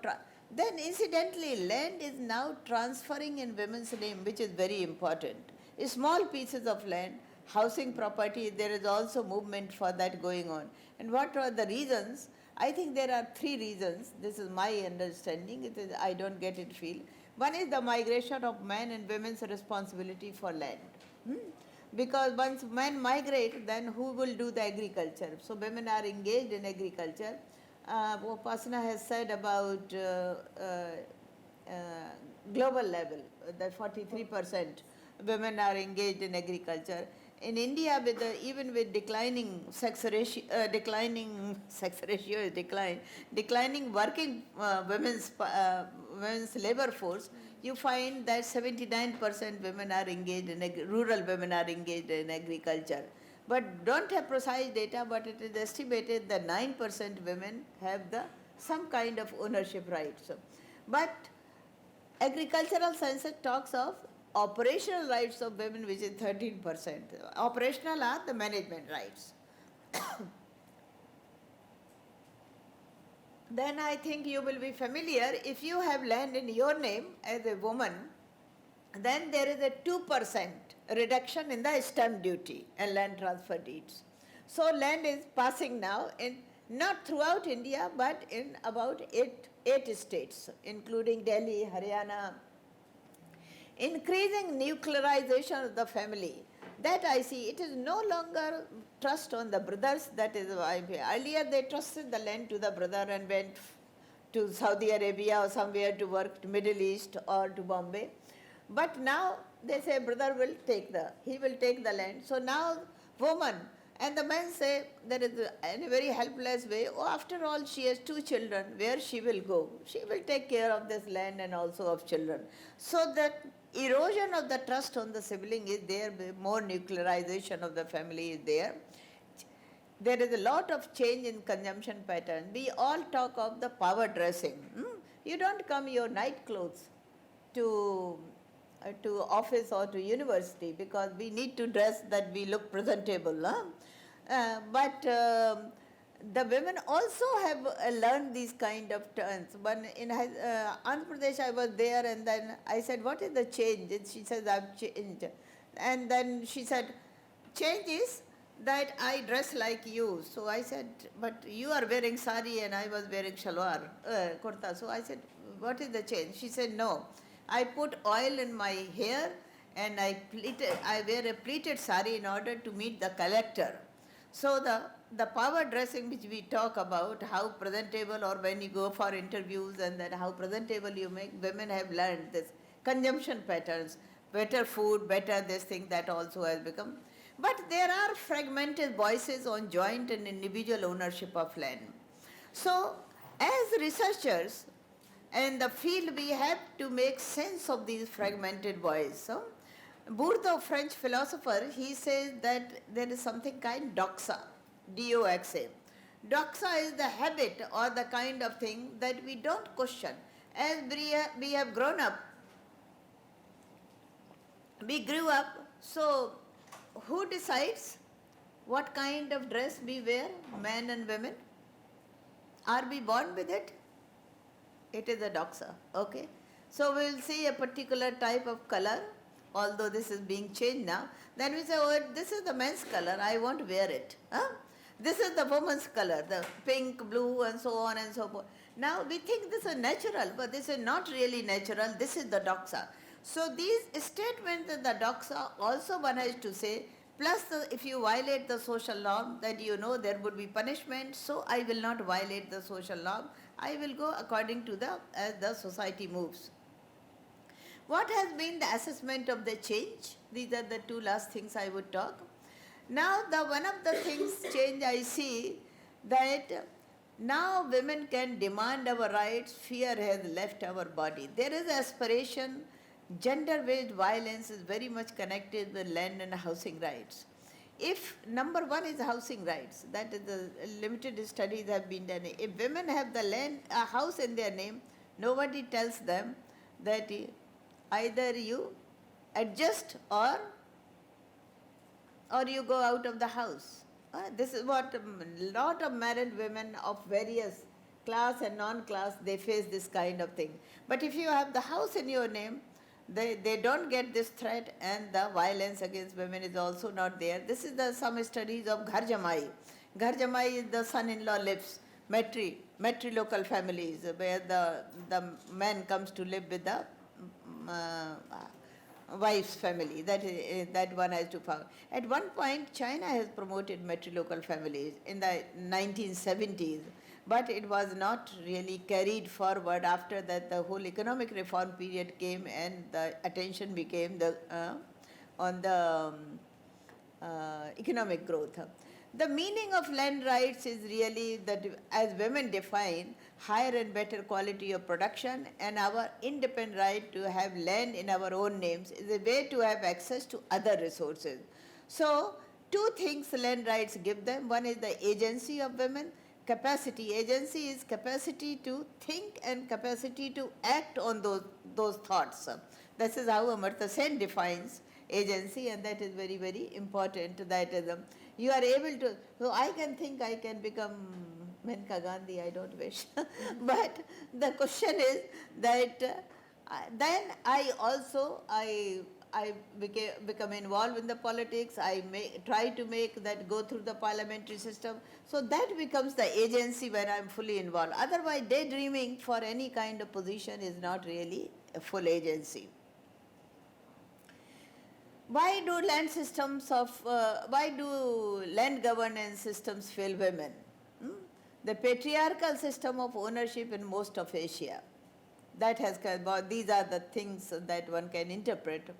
then incidentally land is now transferring in women's name, which is very important. Small pieces of land, housing property, there is also movement for that going on. And what are the reasons? I think there are three reasons. This is my understanding. It is, I don't get it feel. One is the migration of men and women's responsibility for land. Because once men migrate, then who will do the agriculture? So women are engaged in agriculture. Upasana has said about global level, that 43% women are engaged in agriculture. In India, with even with declining sex ratio is declining working women's labor force, you find that 79% women are engaged in rural women are engaged in agriculture. But don't have precise data, but it is estimated that 9% women have some kind of ownership rights. But agricultural census talks of operational rights of women, which is 13%. Operational are the management rights. Then I think you will be familiar, if you have land in your name as a woman, then there is a 2% reduction in the stamp duty and land transfer deeds. So land is passing now in, not throughout India, but in about eight states, including Delhi, Haryana. Increasing nuclearization of the family, that I see, it is no longer trust on the brothers, that is why earlier they trusted the land to the brother and went to Saudi Arabia or somewhere to work to Middle East or to Bombay. But now they say brother will take he will take the land. So now woman And the men say, there is in a very helpless way, oh, after all, she has 2 children, where she will go? She will take care of this land and also of children. So that erosion of the trust on the sibling is there, more nuclearization of the family is there. There is a lot of change in consumption pattern. We all talk of the power dressing. You don't come your night clothes to office or to university because we need to dress that we look presentable. But the women also have learned these kind of turns. When in Andhra Pradesh I was there, and then I said, what is the change? And she says, I've changed. And then she said, change is that I dress like you. So I said, but you are wearing sari and I was wearing shalwar, kurta. So I said, what is the change? She said, no. I put oil in my hair and I wear a pleated sari in order to meet the collector. So the power dressing which we talk about, how presentable, or when you go for interviews and then how presentable you make, women have learned this consumption patterns, better food, better this thing, that also has become. But there are fragmented voices on joint and individual ownership of land. So as researchers, in the field, we have to make sense of these fragmented voices. So, Bourdieu, French philosopher, he says that there is something kind doxa, D-O-X-A. Doxa is the habit or the kind of thing that we don't question. As we have grown up, we grew up, so who decides what kind of dress we wear, men and women? Are we born with it? It is a doxa, okay. So we will see a particular type of color, although this is being changed now. Then we say, oh, this is the men's color, I won't wear it. This is the woman's color, the pink, blue, and so on and so forth. Now we think this is natural, but this is not really natural, this is the doxa. So these statements in the doxa also one has to say, plus if you violate the social norm, that you know there would be punishment, so I will not violate the social norm. I will go according to as the society moves. What has been the assessment of the change? These are the 2 last things I would talk. Now one of the things change I see, that now women can demand our rights, fear has left our body. There is aspiration, gender-based violence is very much connected with land and housing rights. If number 1 is housing rights, that is the limited studies have been done. If women have the land, a house in their name, nobody tells them that either you adjust or you go out of the house. This is what a lot of married women of various class and non-class, they face this kind of thing. But if you have the house in your name, they don't get this threat, and the violence against women is also not there. This is some studies of Ghar Jamai. Ghar Jamai is the son-in-law lives, matrilocal families, where the man comes to live with the wife's family. That one has to follow. At one point, China has promoted matrilocal families in the 1970s. But it was not really carried forward. After that, the whole economic reform period came and the attention became on the economic growth. The meaning of land rights is really that, as women define, higher and better quality of production, and our independent right to have land in our own names is a way to have access to other resources. So 2 things land rights give them. One is the agency of women. Capacity. Agency is capacity to think and capacity to act on those thoughts. This is how Amartya Sen defines agency, and that is very, very important. That is, you are able to, so I can think I can become Maneka Gandhi, I don't wish. But the question is that then I become involved in the politics, I try to make that go through the parliamentary system. So that becomes the agency where I am fully involved. Otherwise, daydreaming for any kind of position is not really a full agency. Why do land governance systems fail women? The patriarchal system of ownership in most of Asia. These are the things that one can interpret.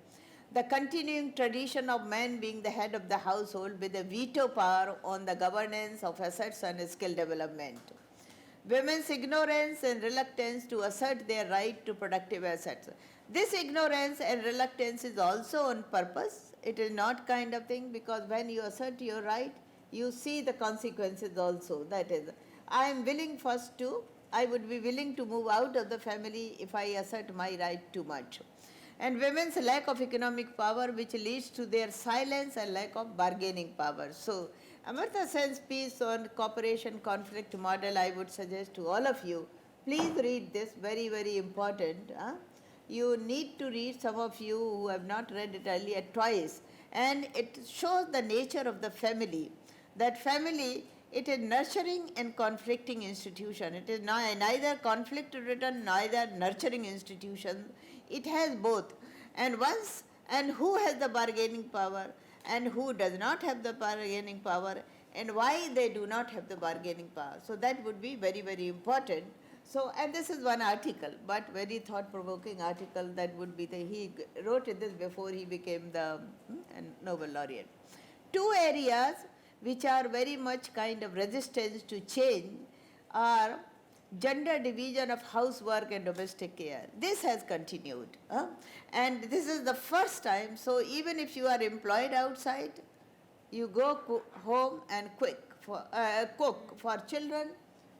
the continuing tradition of men being the head of the household with a veto power on the governance of assets and skill development. Women's ignorance and reluctance to assert their right to productive assets. This ignorance and reluctance is also on purpose. It is not kind of thing, because when you assert your right, you see the consequences also. That is, I would be willing to move out of the family if I assert my right too much. And women's lack of economic power, which leads to their silence and lack of bargaining power. So, Amartya Sen's piece on cooperation conflict model, I would suggest to all of you, please read this, very, very important. You need to read, some of you who have not read it earlier, twice. And it shows the nature of the family. That family, it is nurturing and conflicting institution. It is neither conflict-ridden, neither nurturing institution. It has both. And who has the bargaining power and who does not have the bargaining power, and why they do not have the bargaining power. So that would be very, very important. So, and this is one article, but very thought-provoking article. That would be he wrote this before he became the Nobel laureate. Two areas which are very much kind of resistance to change are gender division of housework and domestic care. This has continued. And this is the first time. So even if you are employed outside, you go home and cook for children,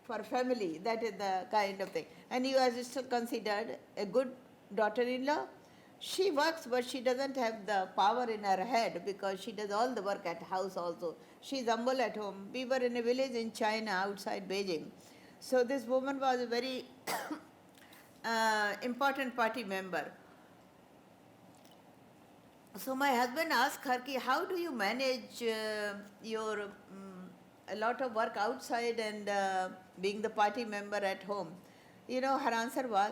for family. That is the kind of thing. And you are still considered a good daughter-in-law. She works, but she doesn't have the power in her head, because she does all the work at house also. She's humble at home. We were in a village in China outside Beijing. So this woman was a very important party member. So my husband asked her, how do you manage your a lot of work outside and being the party member at home? You know, her answer was,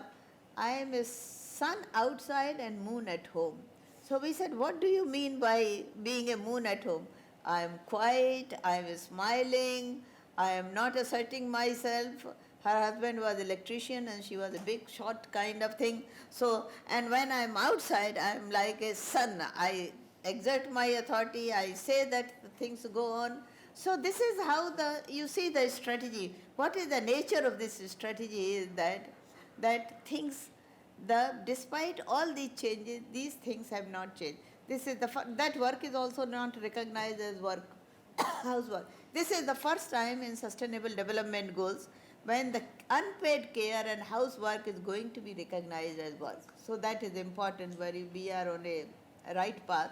I am a sun outside and moon at home. So we said, what do you mean by being a moon at home? I am quiet, I am smiling, I am not asserting myself. Her husband was an electrician and she was a big, short kind of thing. So, and when I am outside, I am like a sun. I exert my authority, I say that things go on. So this is how you see the strategy. What is the nature of this strategy is that things, despite all these changes, these things have not changed. This is that work is also not recognized as work, housework. This is the first time in Sustainable Development Goals when the unpaid care and housework is going to be recognized as work. So that is important, where we are on a right path.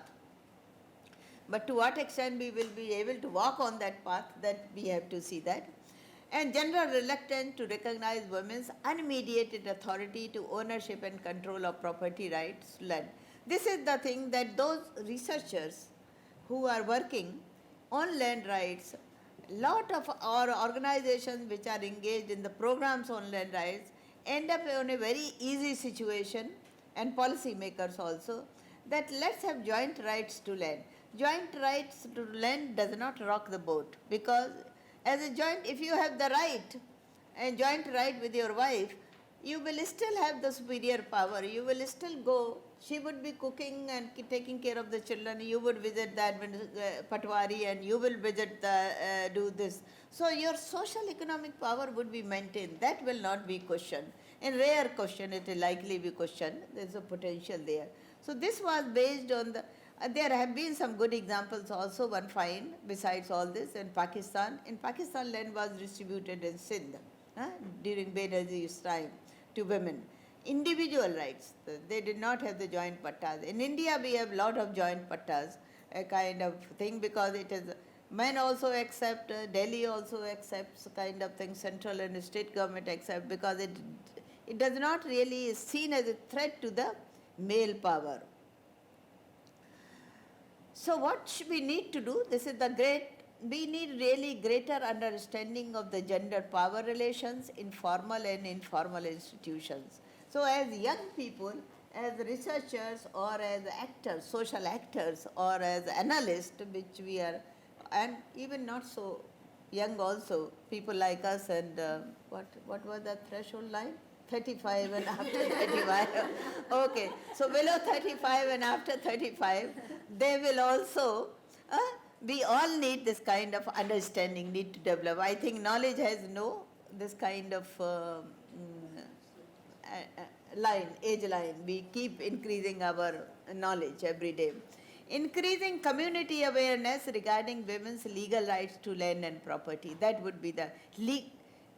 But to what extent we will be able to walk on that path, that we have to see that. And general reluctance to recognize women's unmediated authority to ownership and control of property rights, land. This is the thing that those researchers who are working on land rights, lot of our organizations which are engaged in the programs on land rights end up in a very easy situation, and policy makers also, that let's have joint rights to land. Joint rights to land does not rock the boat, because as a joint, if you have the right, a joint right with your wife, you will still have the superior power. You will still go. She would be cooking and taking care of the children. You would visit the patwari and you will visit do this. So your social economic power would be maintained. That will not be questioned. In rare question, it will likely be questioned. There is a potential there. So this was based on the. There have been some good examples also, one fine, besides all this, in Pakistan. In Pakistan, land was distributed in Sindh during Benazir's time to women. Individual rights, they did not have the joint pattas. In India, we have a lot of joint pattas, a kind of thing, because it is, men also accept, Delhi also accepts kind of thing, central and state government accept, because it does not really is seen as a threat to the male power. So what we need to do, this is we need really greater understanding of the gender power relations in formal and informal institutions. So as young people, as researchers or as actors, social actors, or as analysts, which we are, and even not so young also, people like us, and what was the threshold line? 35 and after 35. Okay, so below 35 and after 35, they will also, we all need this kind of understanding, need to develop. I think knowledge has no this kind of age line. We keep increasing our knowledge every day. Increasing community awareness regarding women's legal rights to land and property. That would be the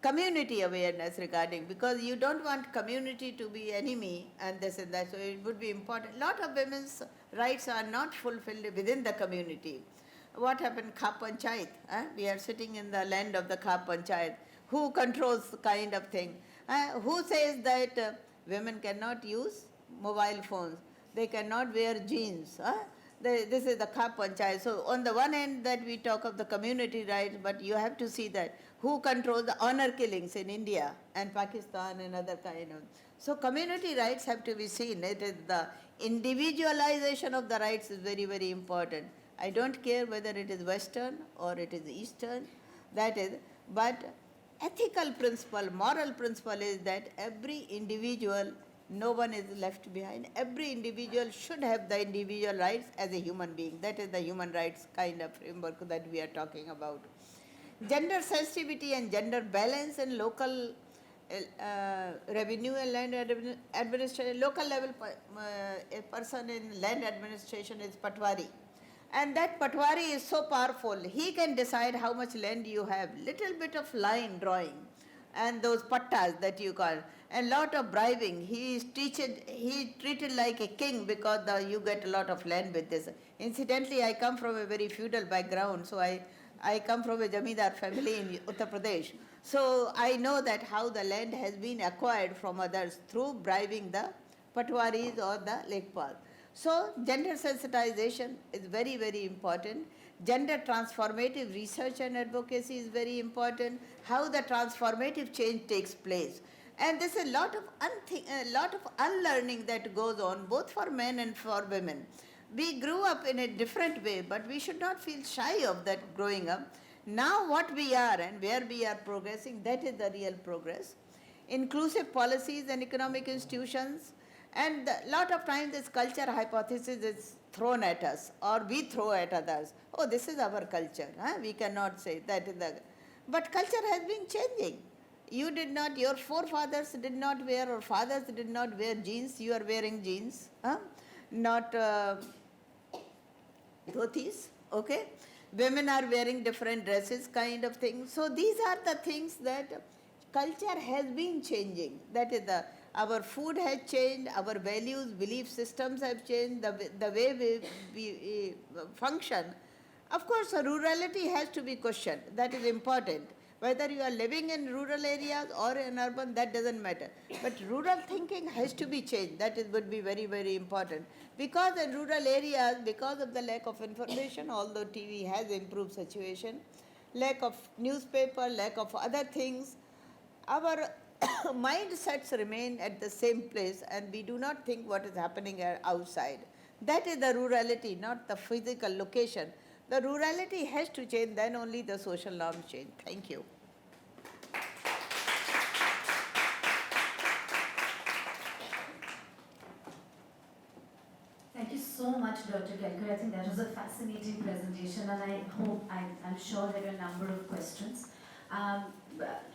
community awareness regarding, because you don't want community to be enemy and this and that, so it would be important. Lot of women's rights are not fulfilled within the community. What happened, Khap Panchayat? We are sitting in the land of the Khap Panchayat. Who controls the kind of thing? Who says that women cannot use mobile phones? They cannot wear jeans. This is the Khap Panchayat. So on the one hand that we talk of the community rights, but you have to see that who controls the honor killings in India and Pakistan and other kind of. So community rights have to be seen. It is the individualization of the rights is very, very important. I don't care whether it is Western or it is Eastern, that is, but ethical principle, moral principle is that every individual, no one is left behind. Every individual should have the individual rights as a human being. That is the human rights kind of framework that we are talking about. Gender sensitivity and gender balance in local revenue and land administration. Local level, a person in land administration is Patwari. And that Patwari is so powerful, he can decide how much land you have. Little bit of line drawing and those pattas that you call, and lot of bribing. He is treated like a king because you get a lot of land with this. Incidentally, I come from a very feudal background, so I come from a Jamidar family in Uttar Pradesh. So I know that how the land has been acquired from others through bribing the Patwaris or the Lekpal. So gender sensitization is very, very important. Gender transformative research and advocacy is very important. How the transformative change takes place. And there's a lot of unlearning that goes on both for men and for women. We grew up in a different way, but we should not feel shy of that growing up. Now what we are and where we are progressing, that is the real progress. Inclusive policies and economic institutions. And a lot of times this culture hypothesis is thrown at us, or we throw at others. Oh, this is our culture. We cannot say that is the. But culture has been changing. Your forefathers did not wear, or fathers did not wear jeans. You are wearing jeans, not dhotis. Okay, women are wearing different dresses, kind of thing. So these are the things that culture has been changing. That is our food has changed, our values, belief systems have changed, the way we function. Of course, rurality has to be questioned. That is important. Whether you are living in rural areas or in urban, that doesn't matter. But rural thinking has to be changed. That would be very, very important. Because in rural areas, because of the lack of information, although TV has improved situation, lack of newspaper, lack of other things, our mindsets remain at the same place and we do not think what is happening outside. That is the rurality, not the physical location. The rurality has to change, then only the social norms change. Thank you. Thank you so much, Dr. Kelkar. I think that was a fascinating presentation, and I'm sure there are a number of questions.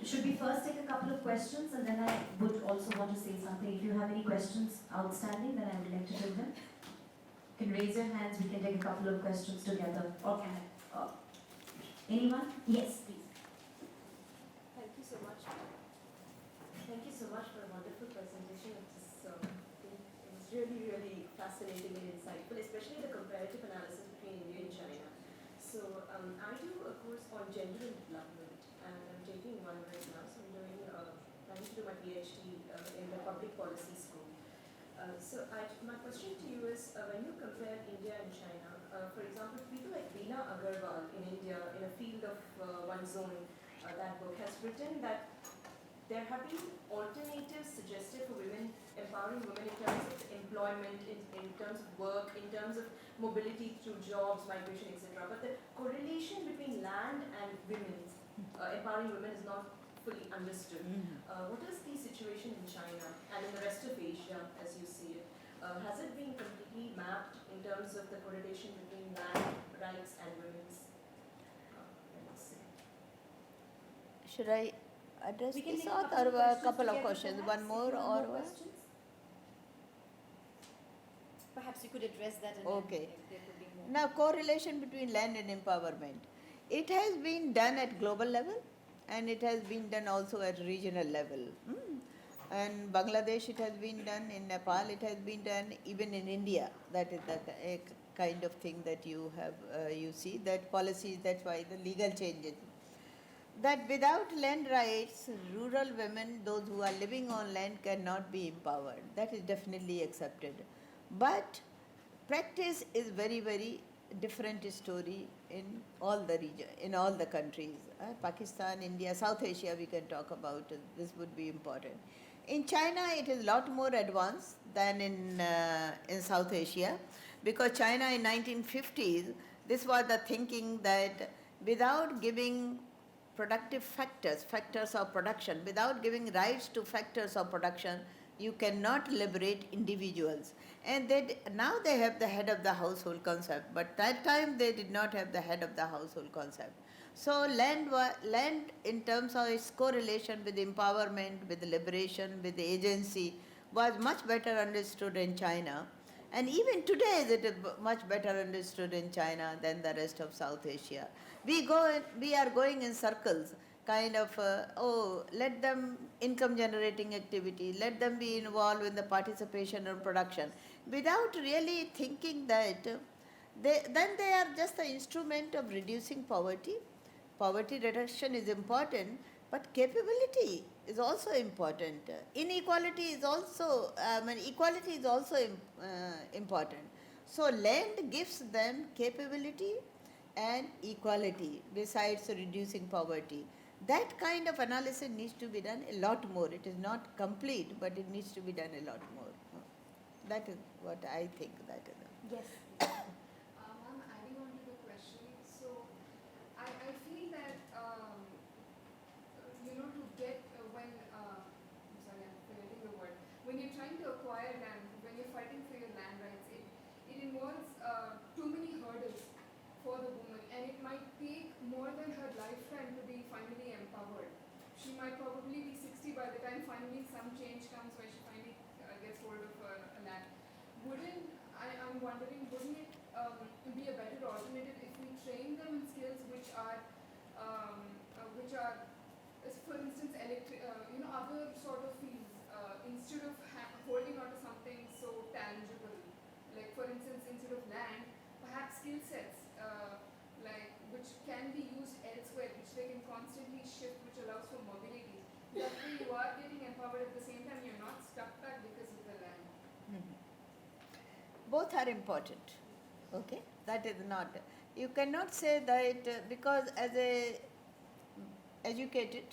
Should we first take a couple of questions, and then I would also want to say something. If you have any questions outstanding, then I would like to take them. You can raise your hands, we can take a couple of questions together. Or can I? Anyone? Yes, please. Thank you so much. Thank you so much for a wonderful presentation. It was really, really fascinating and insightful, especially the comparative analysis between India and China. So I do a course on gender and development, and I'm taking one right now. So I'm planning to do my PhD in the public policy school. My question to you is, when you compare India and China, for example, people like Veena Agarwal in India, in a field of one's own, that book has written that there have been alternatives suggested for women, empowering women in terms of employment, in terms of work, in terms of mobility through jobs, migration, etc. But the correlation between land and women, empowering women is not fully understood. What is the situation in China and in the rest of Asia as you see it? Has it been completely mapped in terms of the correlation between land rights and women's rights? Should I address We can this take or a a couple couple of together, questions? perhaps, One if more you have or more what? questions? Perhaps you could address that and Okay. then if there could be more. Now, correlation between land and empowerment. It has been done at global level and it has been done also at regional level. And Bangladesh it has been done, in Nepal it has been done, even in India. That is the kind of thing that you have, you see, that policies, that's why the legal changes. That without land rights, rural women, those who are living on land, cannot be empowered. That is definitely accepted. But practice is very, very different story in all the region, in all the countries. Pakistan, India, South Asia we can talk about, this would be important. In China it is a lot more advanced than in South Asia, because China in 1950s, this was the thinking that without giving productive factors of production, without giving rights to factors of production, you cannot liberate individuals. And now they have the head of the household concept, but that time they did not have the head of the household concept. So land in terms of its correlation with empowerment, with liberation, with the was much better understood in China. And even today it is much better understood in China than the rest of South Asia. We are going in circles, kind of, let them income generating activity, let them be involved in the participation in production, without really thinking that then they are just the instrument of reducing poverty. Poverty reduction is important, but capability is also important. Inequality is also, equality is also important. So land gives them capability and equality besides reducing poverty. That kind of analysis needs to be done a lot more. It is not complete, but it needs to be done a lot more. That is what I think that is. Yes. Ma'am, adding on to the question, so I feel that, to get, I'm sorry, I'm forgetting the word, when you're trying to acquire land, when you're fighting for your land rights, it involves too many hurdles for the woman, and it might take more than her lifetime to be finally empowered. She might probably be 60 by the time finally some change comes where she finally gets hold of a land. I'm wondering, wouldn't it be a better alternative if we train them in skills which are, for instance, other sort of fields, instead of holding on to something so tangible, like for instance, instead of land, perhaps skill sets, which can be used elsewhere, which they can constantly shift, which allows for mobility. That way you are getting empowered, at the same time you're not stuck back because of the land. Both are important. Okay, that is not. You cannot say that because as a educated,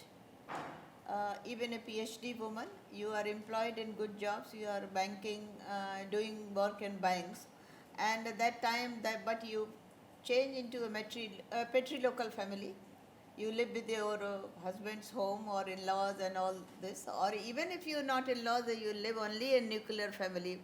even a PhD woman, you are employed in good jobs. You are banking, doing work in banks, and at that time but you change into a patrilocal family. You live with your husband's home or in-laws and all this, or even if you're not in-laws, you live only in nuclear family.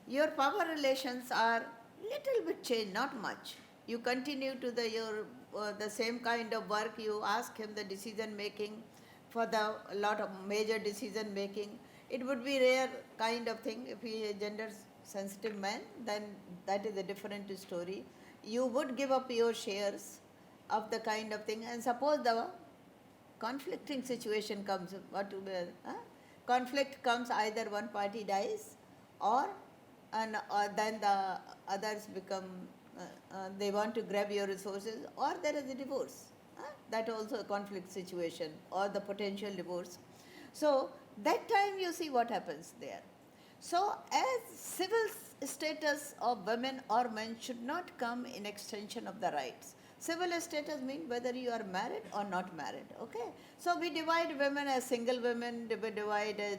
Your power relations are little bit changed, not much. You continue to the same kind of work. You ask him the decision making for the lot of major decision making. It would be rare kind of thing. If he is a gender sensitive man, then that is a different story. You would give up your shares of the kind of thing, and suppose the conflicting situation comes, conflict comes, either one party dies or then the others become, they want to grab your resources, or there is a divorce. That also a conflict situation, or the potential divorce. So that time you see what happens there. So as civil status of women or men should not come in extension of the rights. Civil status means whether you are married or not married. Okay. So we divide women as single women, we divide as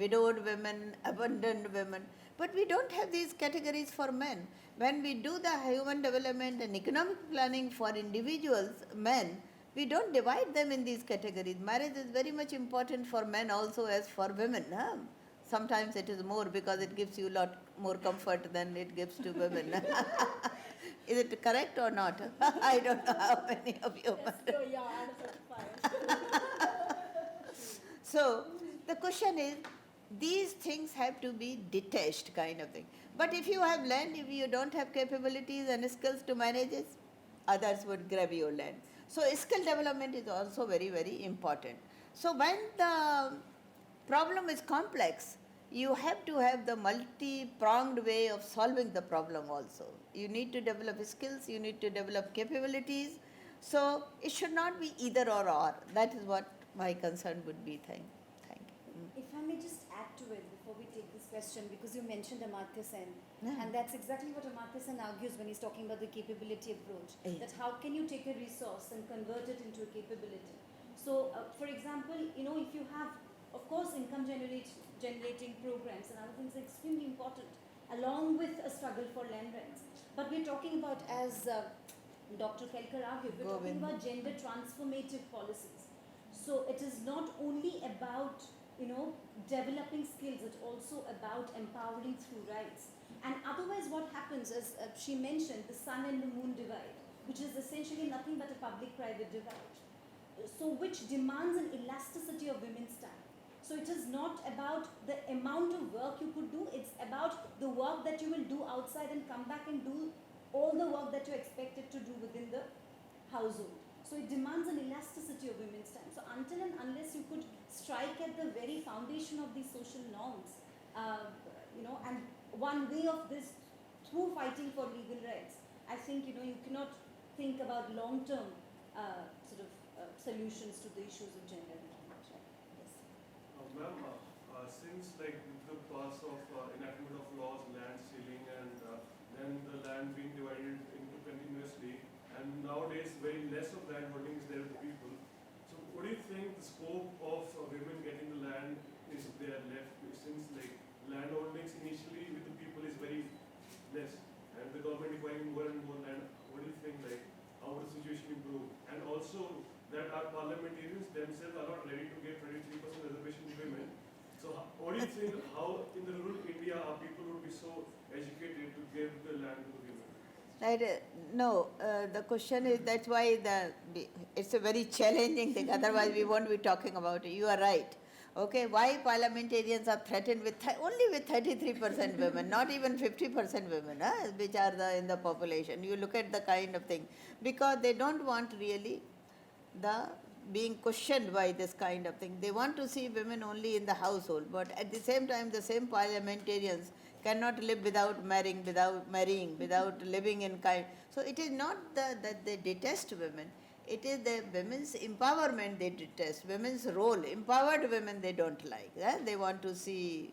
widowed women, abandoned women. But we don't have these categories for men. When we do the human development and economic planning for individuals, men, We don't divide them in these categories. Marriage is very much important for men also as for women. Huh? Sometimes it is more because it gives you a lot more comfort than it gives to women. Is it correct or not? I don't know how many of you. Yes, no, your answer is fine. So the question is, these things have to be detached kind of thing. But if you have land, if you don't have capabilities and skills to manage it, others would grab your land. So skill development is also very, very important. So when the problem is complex, you have to have the multi-pronged way of solving the problem also. You need to develop skills, you need to develop capabilities. So it should not be either or. That is what my concern would be. Thank you. If I may just add to it before we take this question, because you mentioned Amartya Sen, Yeah. and that's exactly what Amartya Sen argues when he's talking about the capability approach. Yeah. That how can you take a resource and convert it into a capability? So, for example, if you have, of course, income generating programs and other things are extremely important, along with a struggle for land rights. But we're talking about, as Dr. Kelkar argued, we're talking Govind. about gender transformative policies. So it is not only about developing skills, it's also about empowering through rights. And otherwise what happens is, she mentioned the sun and the moon divide, which is essentially nothing but a public-private divide. So which demands an elasticity of women's time. So it is not about the amount of work you could do, it's about the work that you will do outside and come back and do all the work that you're expected to do within the household. So it demands an elasticity of women's time. So until and unless you could strike at the very foundation of these social norms, and one way of this through fighting for legal rights, I think you cannot think about long-term solutions to the issues of gender equality. Yes. Ma'am, since like the pass of enactment of laws, land ceiling, and then the land being divided into continuously, and nowadays very less of land holding is there with the people. So what do you think the scope of women getting the land is there left, since like land holdings initially with the people is very less, and the government requiring more and more land? What do you think, like how would the situation improve? And also that our parliamentarians themselves are not ready to give 23% reservation to women. So what do you think, how in the rural India our people would be so educated to give the land to the women? No, the question is, that's why it's a very challenging thing, otherwise we won't be talking about it. You are right. Okay, why parliamentarians are threatened with only with 33% women, not even 50% women, which are in the population. You look at the kind of thing, because they don't want really the being questioned by this kind of thing. They want to see women only in the household, but at the same time the same parliamentarians cannot live without marrying, without living in kind. So it is not that they detest women, it is the women's empowerment they detest, women's role. Empowered women they don't like. They want to see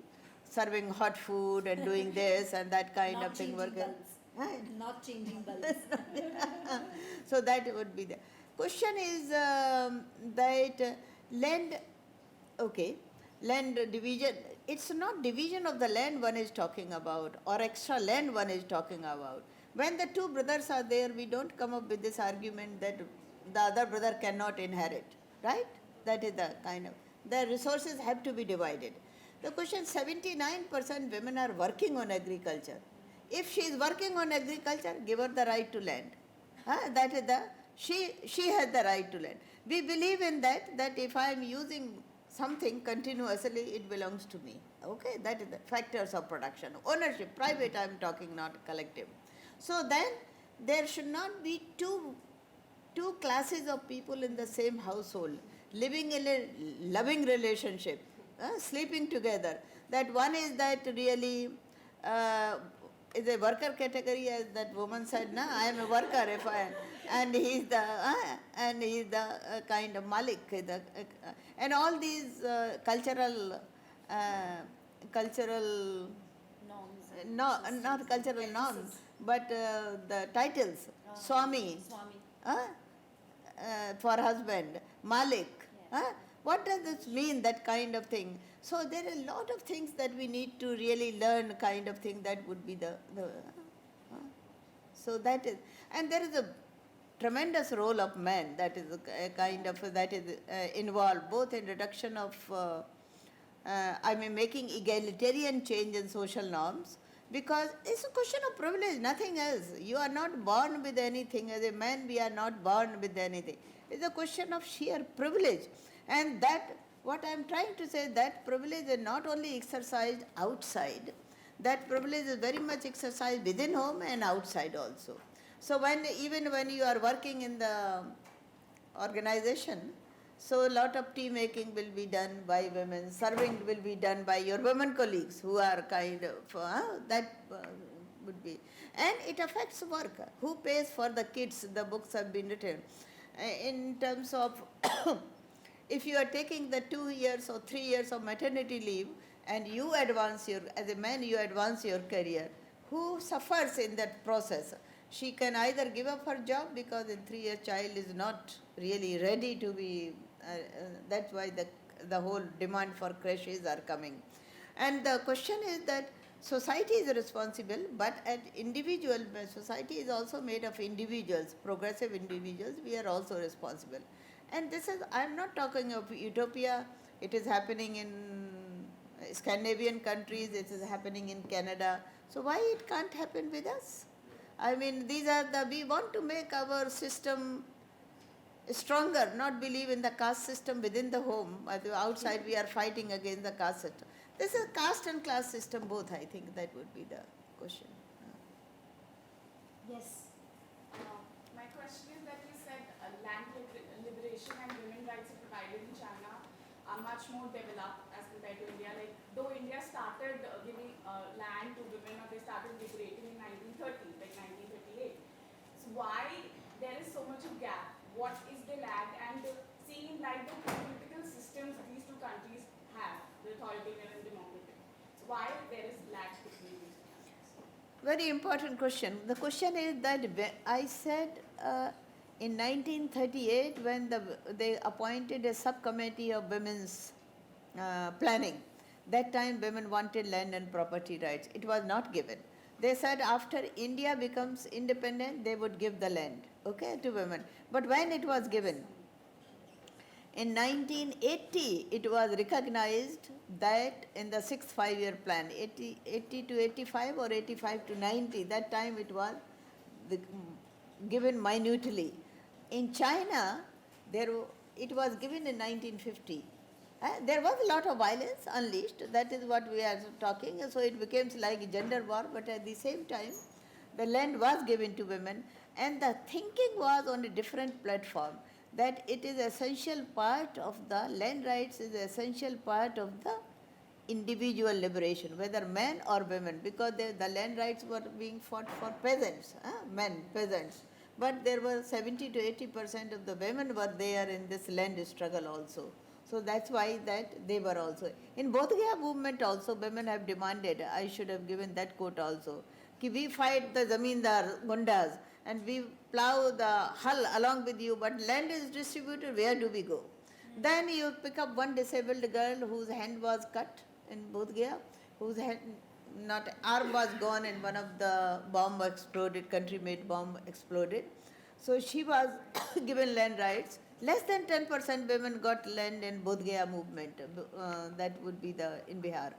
serving hot food and doing this and that kind Not of thing. changing bulbs. Not changing bulbs. So that would be the question is that land division, it's not division of the land one is talking about or extra land one is talking about. When the two brothers are there, we don't come up with this argument that the other brother cannot inherit, right? That is the kind of, the resources have to be divided. The question, 79% women are working on agriculture. If she is working on agriculture, give her the right to land. That is she has the right to land. We believe in that if I am using something continuously, it belongs to me. Okay, that is the factors of production. Ownership, private I am talking, not collective. So then there should not be two classes of people in the same household, living in a loving relationship, sleeping together. That one is that really is a worker category, as that woman said, "Na, I am a worker." And he is the kind of Malik, and all these cultural Norms. not cultural norms, but the titles, Swami, for husband, Malik. What does this mean, that kind of thing? So there are a lot of things that we need to really learn, kind of thing. That would be so that is, and there is a tremendous role of men that is a kind of that is involved both in reduction of making egalitarian change in social norms, because it's a question of privilege, nothing else. You are not born with anything. As a man, we are not born with anything. It's a question of sheer privilege. And that, what I am trying to say, that privilege is not only exercised outside, that privilege is very much exercised within home and outside also. So even when you are working in the organization, so a lot of tea making will be done by women, serving will be done by your women colleagues who are kind of, would be. And it affects work. Who pays for the kids? The books have been written. In terms of, if you are taking the 2 years or 3 years of maternity leave and you advance as a man, you advance your career, who suffers in that process? She can either give up her job because in 3 years child is not really ready to be, that's why the whole demand for creches are coming. And the question is that society is responsible, but at individual, society is also made of individuals, progressive individuals, we are also responsible. And this is, I am not talking of utopia, it is happening in Scandinavian countries, it is happening in Canada, so why it can't happen with us? We want to make our system stronger, not believe in the caste system within the home. Outside we are fighting against the caste system. This is caste and class system both, I think that would be the question. Yes. My question is that you said land liberation and women rights are provided in China are much more developed as compared to India. Like, though India started giving land to women, or they started liberating in 1930, like 1938. So why there is so much of gap? What is the lag? And seeing like the political systems these two countries have, the authoritarian and democratic, so why there is lag between these two countries? Very important question. The question is that I said in 1938 when they appointed a subcommittee of women's planning, that time women wanted land and property rights. It was not given. They said after India becomes independent, they would give the land, okay, to women. But when it was given? In 1980, it was recognized that in the 6th five-year plan, 80 to 85 or 85 to 90, that time it was given minutely. In China, it was given in 1950. There was a lot of violence unleashed, that is what we are talking, so it became like gender war, but at the same time, the land was given to women, and the thinking was on a different platform, that it is essential part of the land rights, is essential part of the individual liberation, whether men or women, because the land rights were being fought for peasants, peasants. But there were 70 to 80% of the women were there in this land struggle also. So that's why that they were also. In Bodh Gaya movement also, women have demanded, I should have given that quote also, कि we fight the zamindar, gundas, and we plow the hull along with you, but land is distributed, where do we go? Then you pick up one disabled girl whose hand was cut in Bodh Gaya, whose hand, arm was gone and one of the bomb exploded, country-made bomb exploded. So she was given land rights. Less than 10% women got land in Bodh Gaya movement. That would be in Bihar.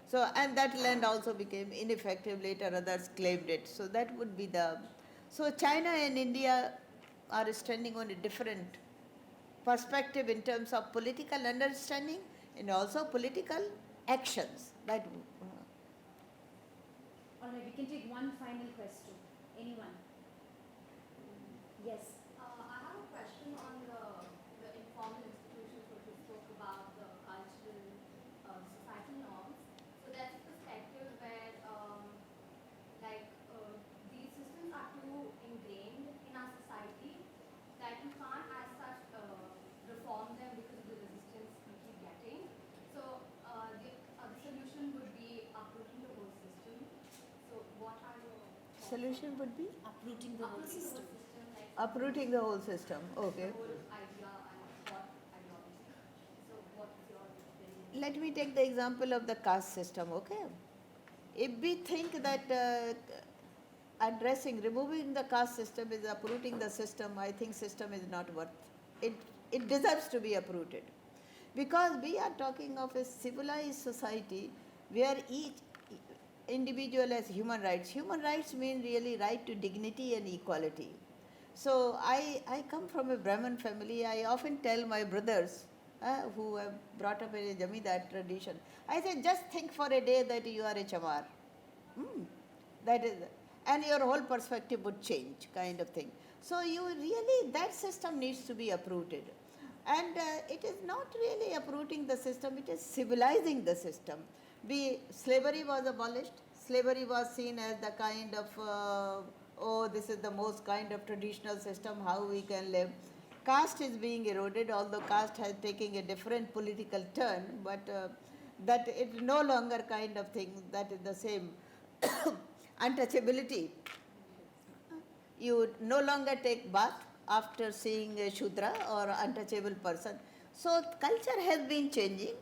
So, and that land also became ineffective. Later others claimed it. So that would be so China and India are standing on a different perspective in terms of political understanding and also political actions. All right, we can take one final question. Anyone? Yes. I have a question on the informal institutions which you spoke about, the cultural societal norms. So that's a perspective where these systems are too ingrained in our society that you can't as such reform them because of the resistance we keep getting. So the solution would be uprooting the whole system. So what are your Solution would be? Uprooting the whole system. Uprooting the whole system, okay. The whole idea and what ideology. So what is your opinion? Let me take the example of the caste system, okay? If we think that addressing, removing the caste system is uprooting the system. I think system is not worth it. It deserves to be uprooted. Because we are talking of a civilized society where each individual has human rights. Human rights mean really right to dignity and equality. So I come from a Brahmin family. I often tell my brothers who have brought up in a Jamidar tradition, I say, just think for a day that you are a chamar. That is, and your whole perspective would change, kind of thing. So you really, that system needs to be uprooted. And it is not really uprooting the system, it is civilizing the system. Slavery was abolished. Slavery was seen as the kind of, oh, this is the most kind of traditional system, how we can live. Caste is being eroded, although caste has taken a different political turn, but that it's no longer kind of thing, that is the same. Untouchability. You no longer take bath after seeing a Shudra or untouchable person. So culture has been changing,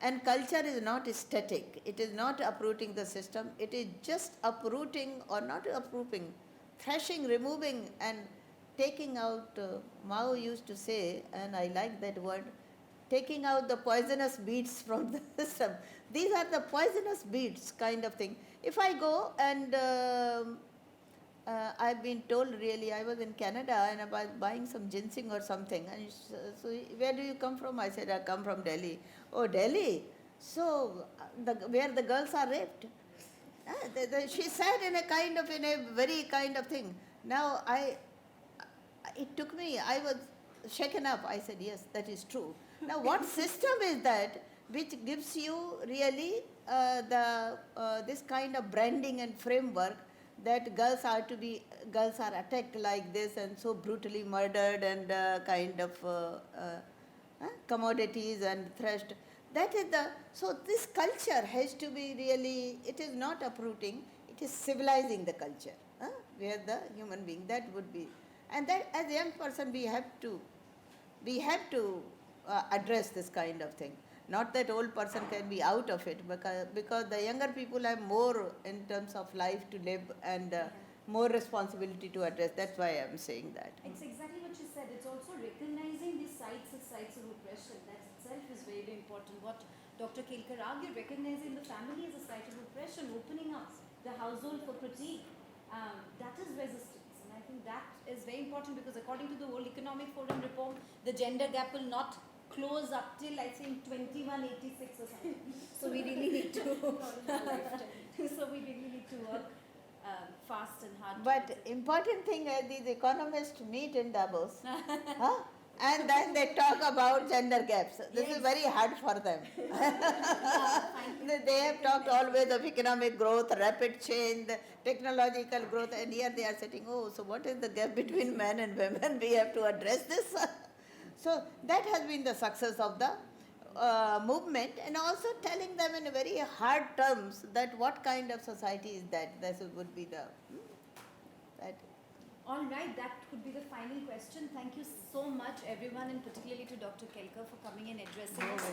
and culture is not static. It is not uprooting the system. It is just uprooting, or not uprooting, thrashing, removing and taking out, Mao used to say, and I like that word, taking out the poisonous beads from the system. These are the poisonous beads, kind of thing. If I go and I've been told, really, I was in Canada and I was buying some ginseng or something. And so, where do you come from? I said, I come from Delhi. Oh, Delhi? So, where the girls are raped? She said in a very kind of thing. Now, it took me, I was shaken up. I said, yes, that is true. Now, what system is that which gives you really this kind of branding and framework that girls are attacked like this and so brutally murdered and kind of commodities and thrashed. That is so this culture has to be really, it is not uprooting, it is civilizing the culture, where the human being, that would be. And that as a young person we have to address this kind of thing. Not that old person can be out of it, because the younger people have more in terms of life to live and more responsibility to address. That's why I'm saying that. It's exactly what you said. It's also recognizing these sites of oppression. That itself is very, very important. What Dr. Kelkar argued, recognizing the family as a site of oppression, opening up the household for critique, that is resistance. And I think that is very important, because according to the World Economic Forum report, the gender gap will not close up till, I think, 2186 or something. So we really need to work fast and hard. But important thing is these economists meet in Davos, and then they talk about gender gaps. This is very hard for them. They have talked always of economic growth, rapid change, the technological growth, and here they are sitting, oh, so what is the gap between men and women? We have to address this. So that has been the success of the movement, and also telling them in very hard terms that what kind of society is that. This would be the that. All right, that could be the final question. Thank you so much, everyone, and particularly to Dr. Kelkar for coming and addressing us.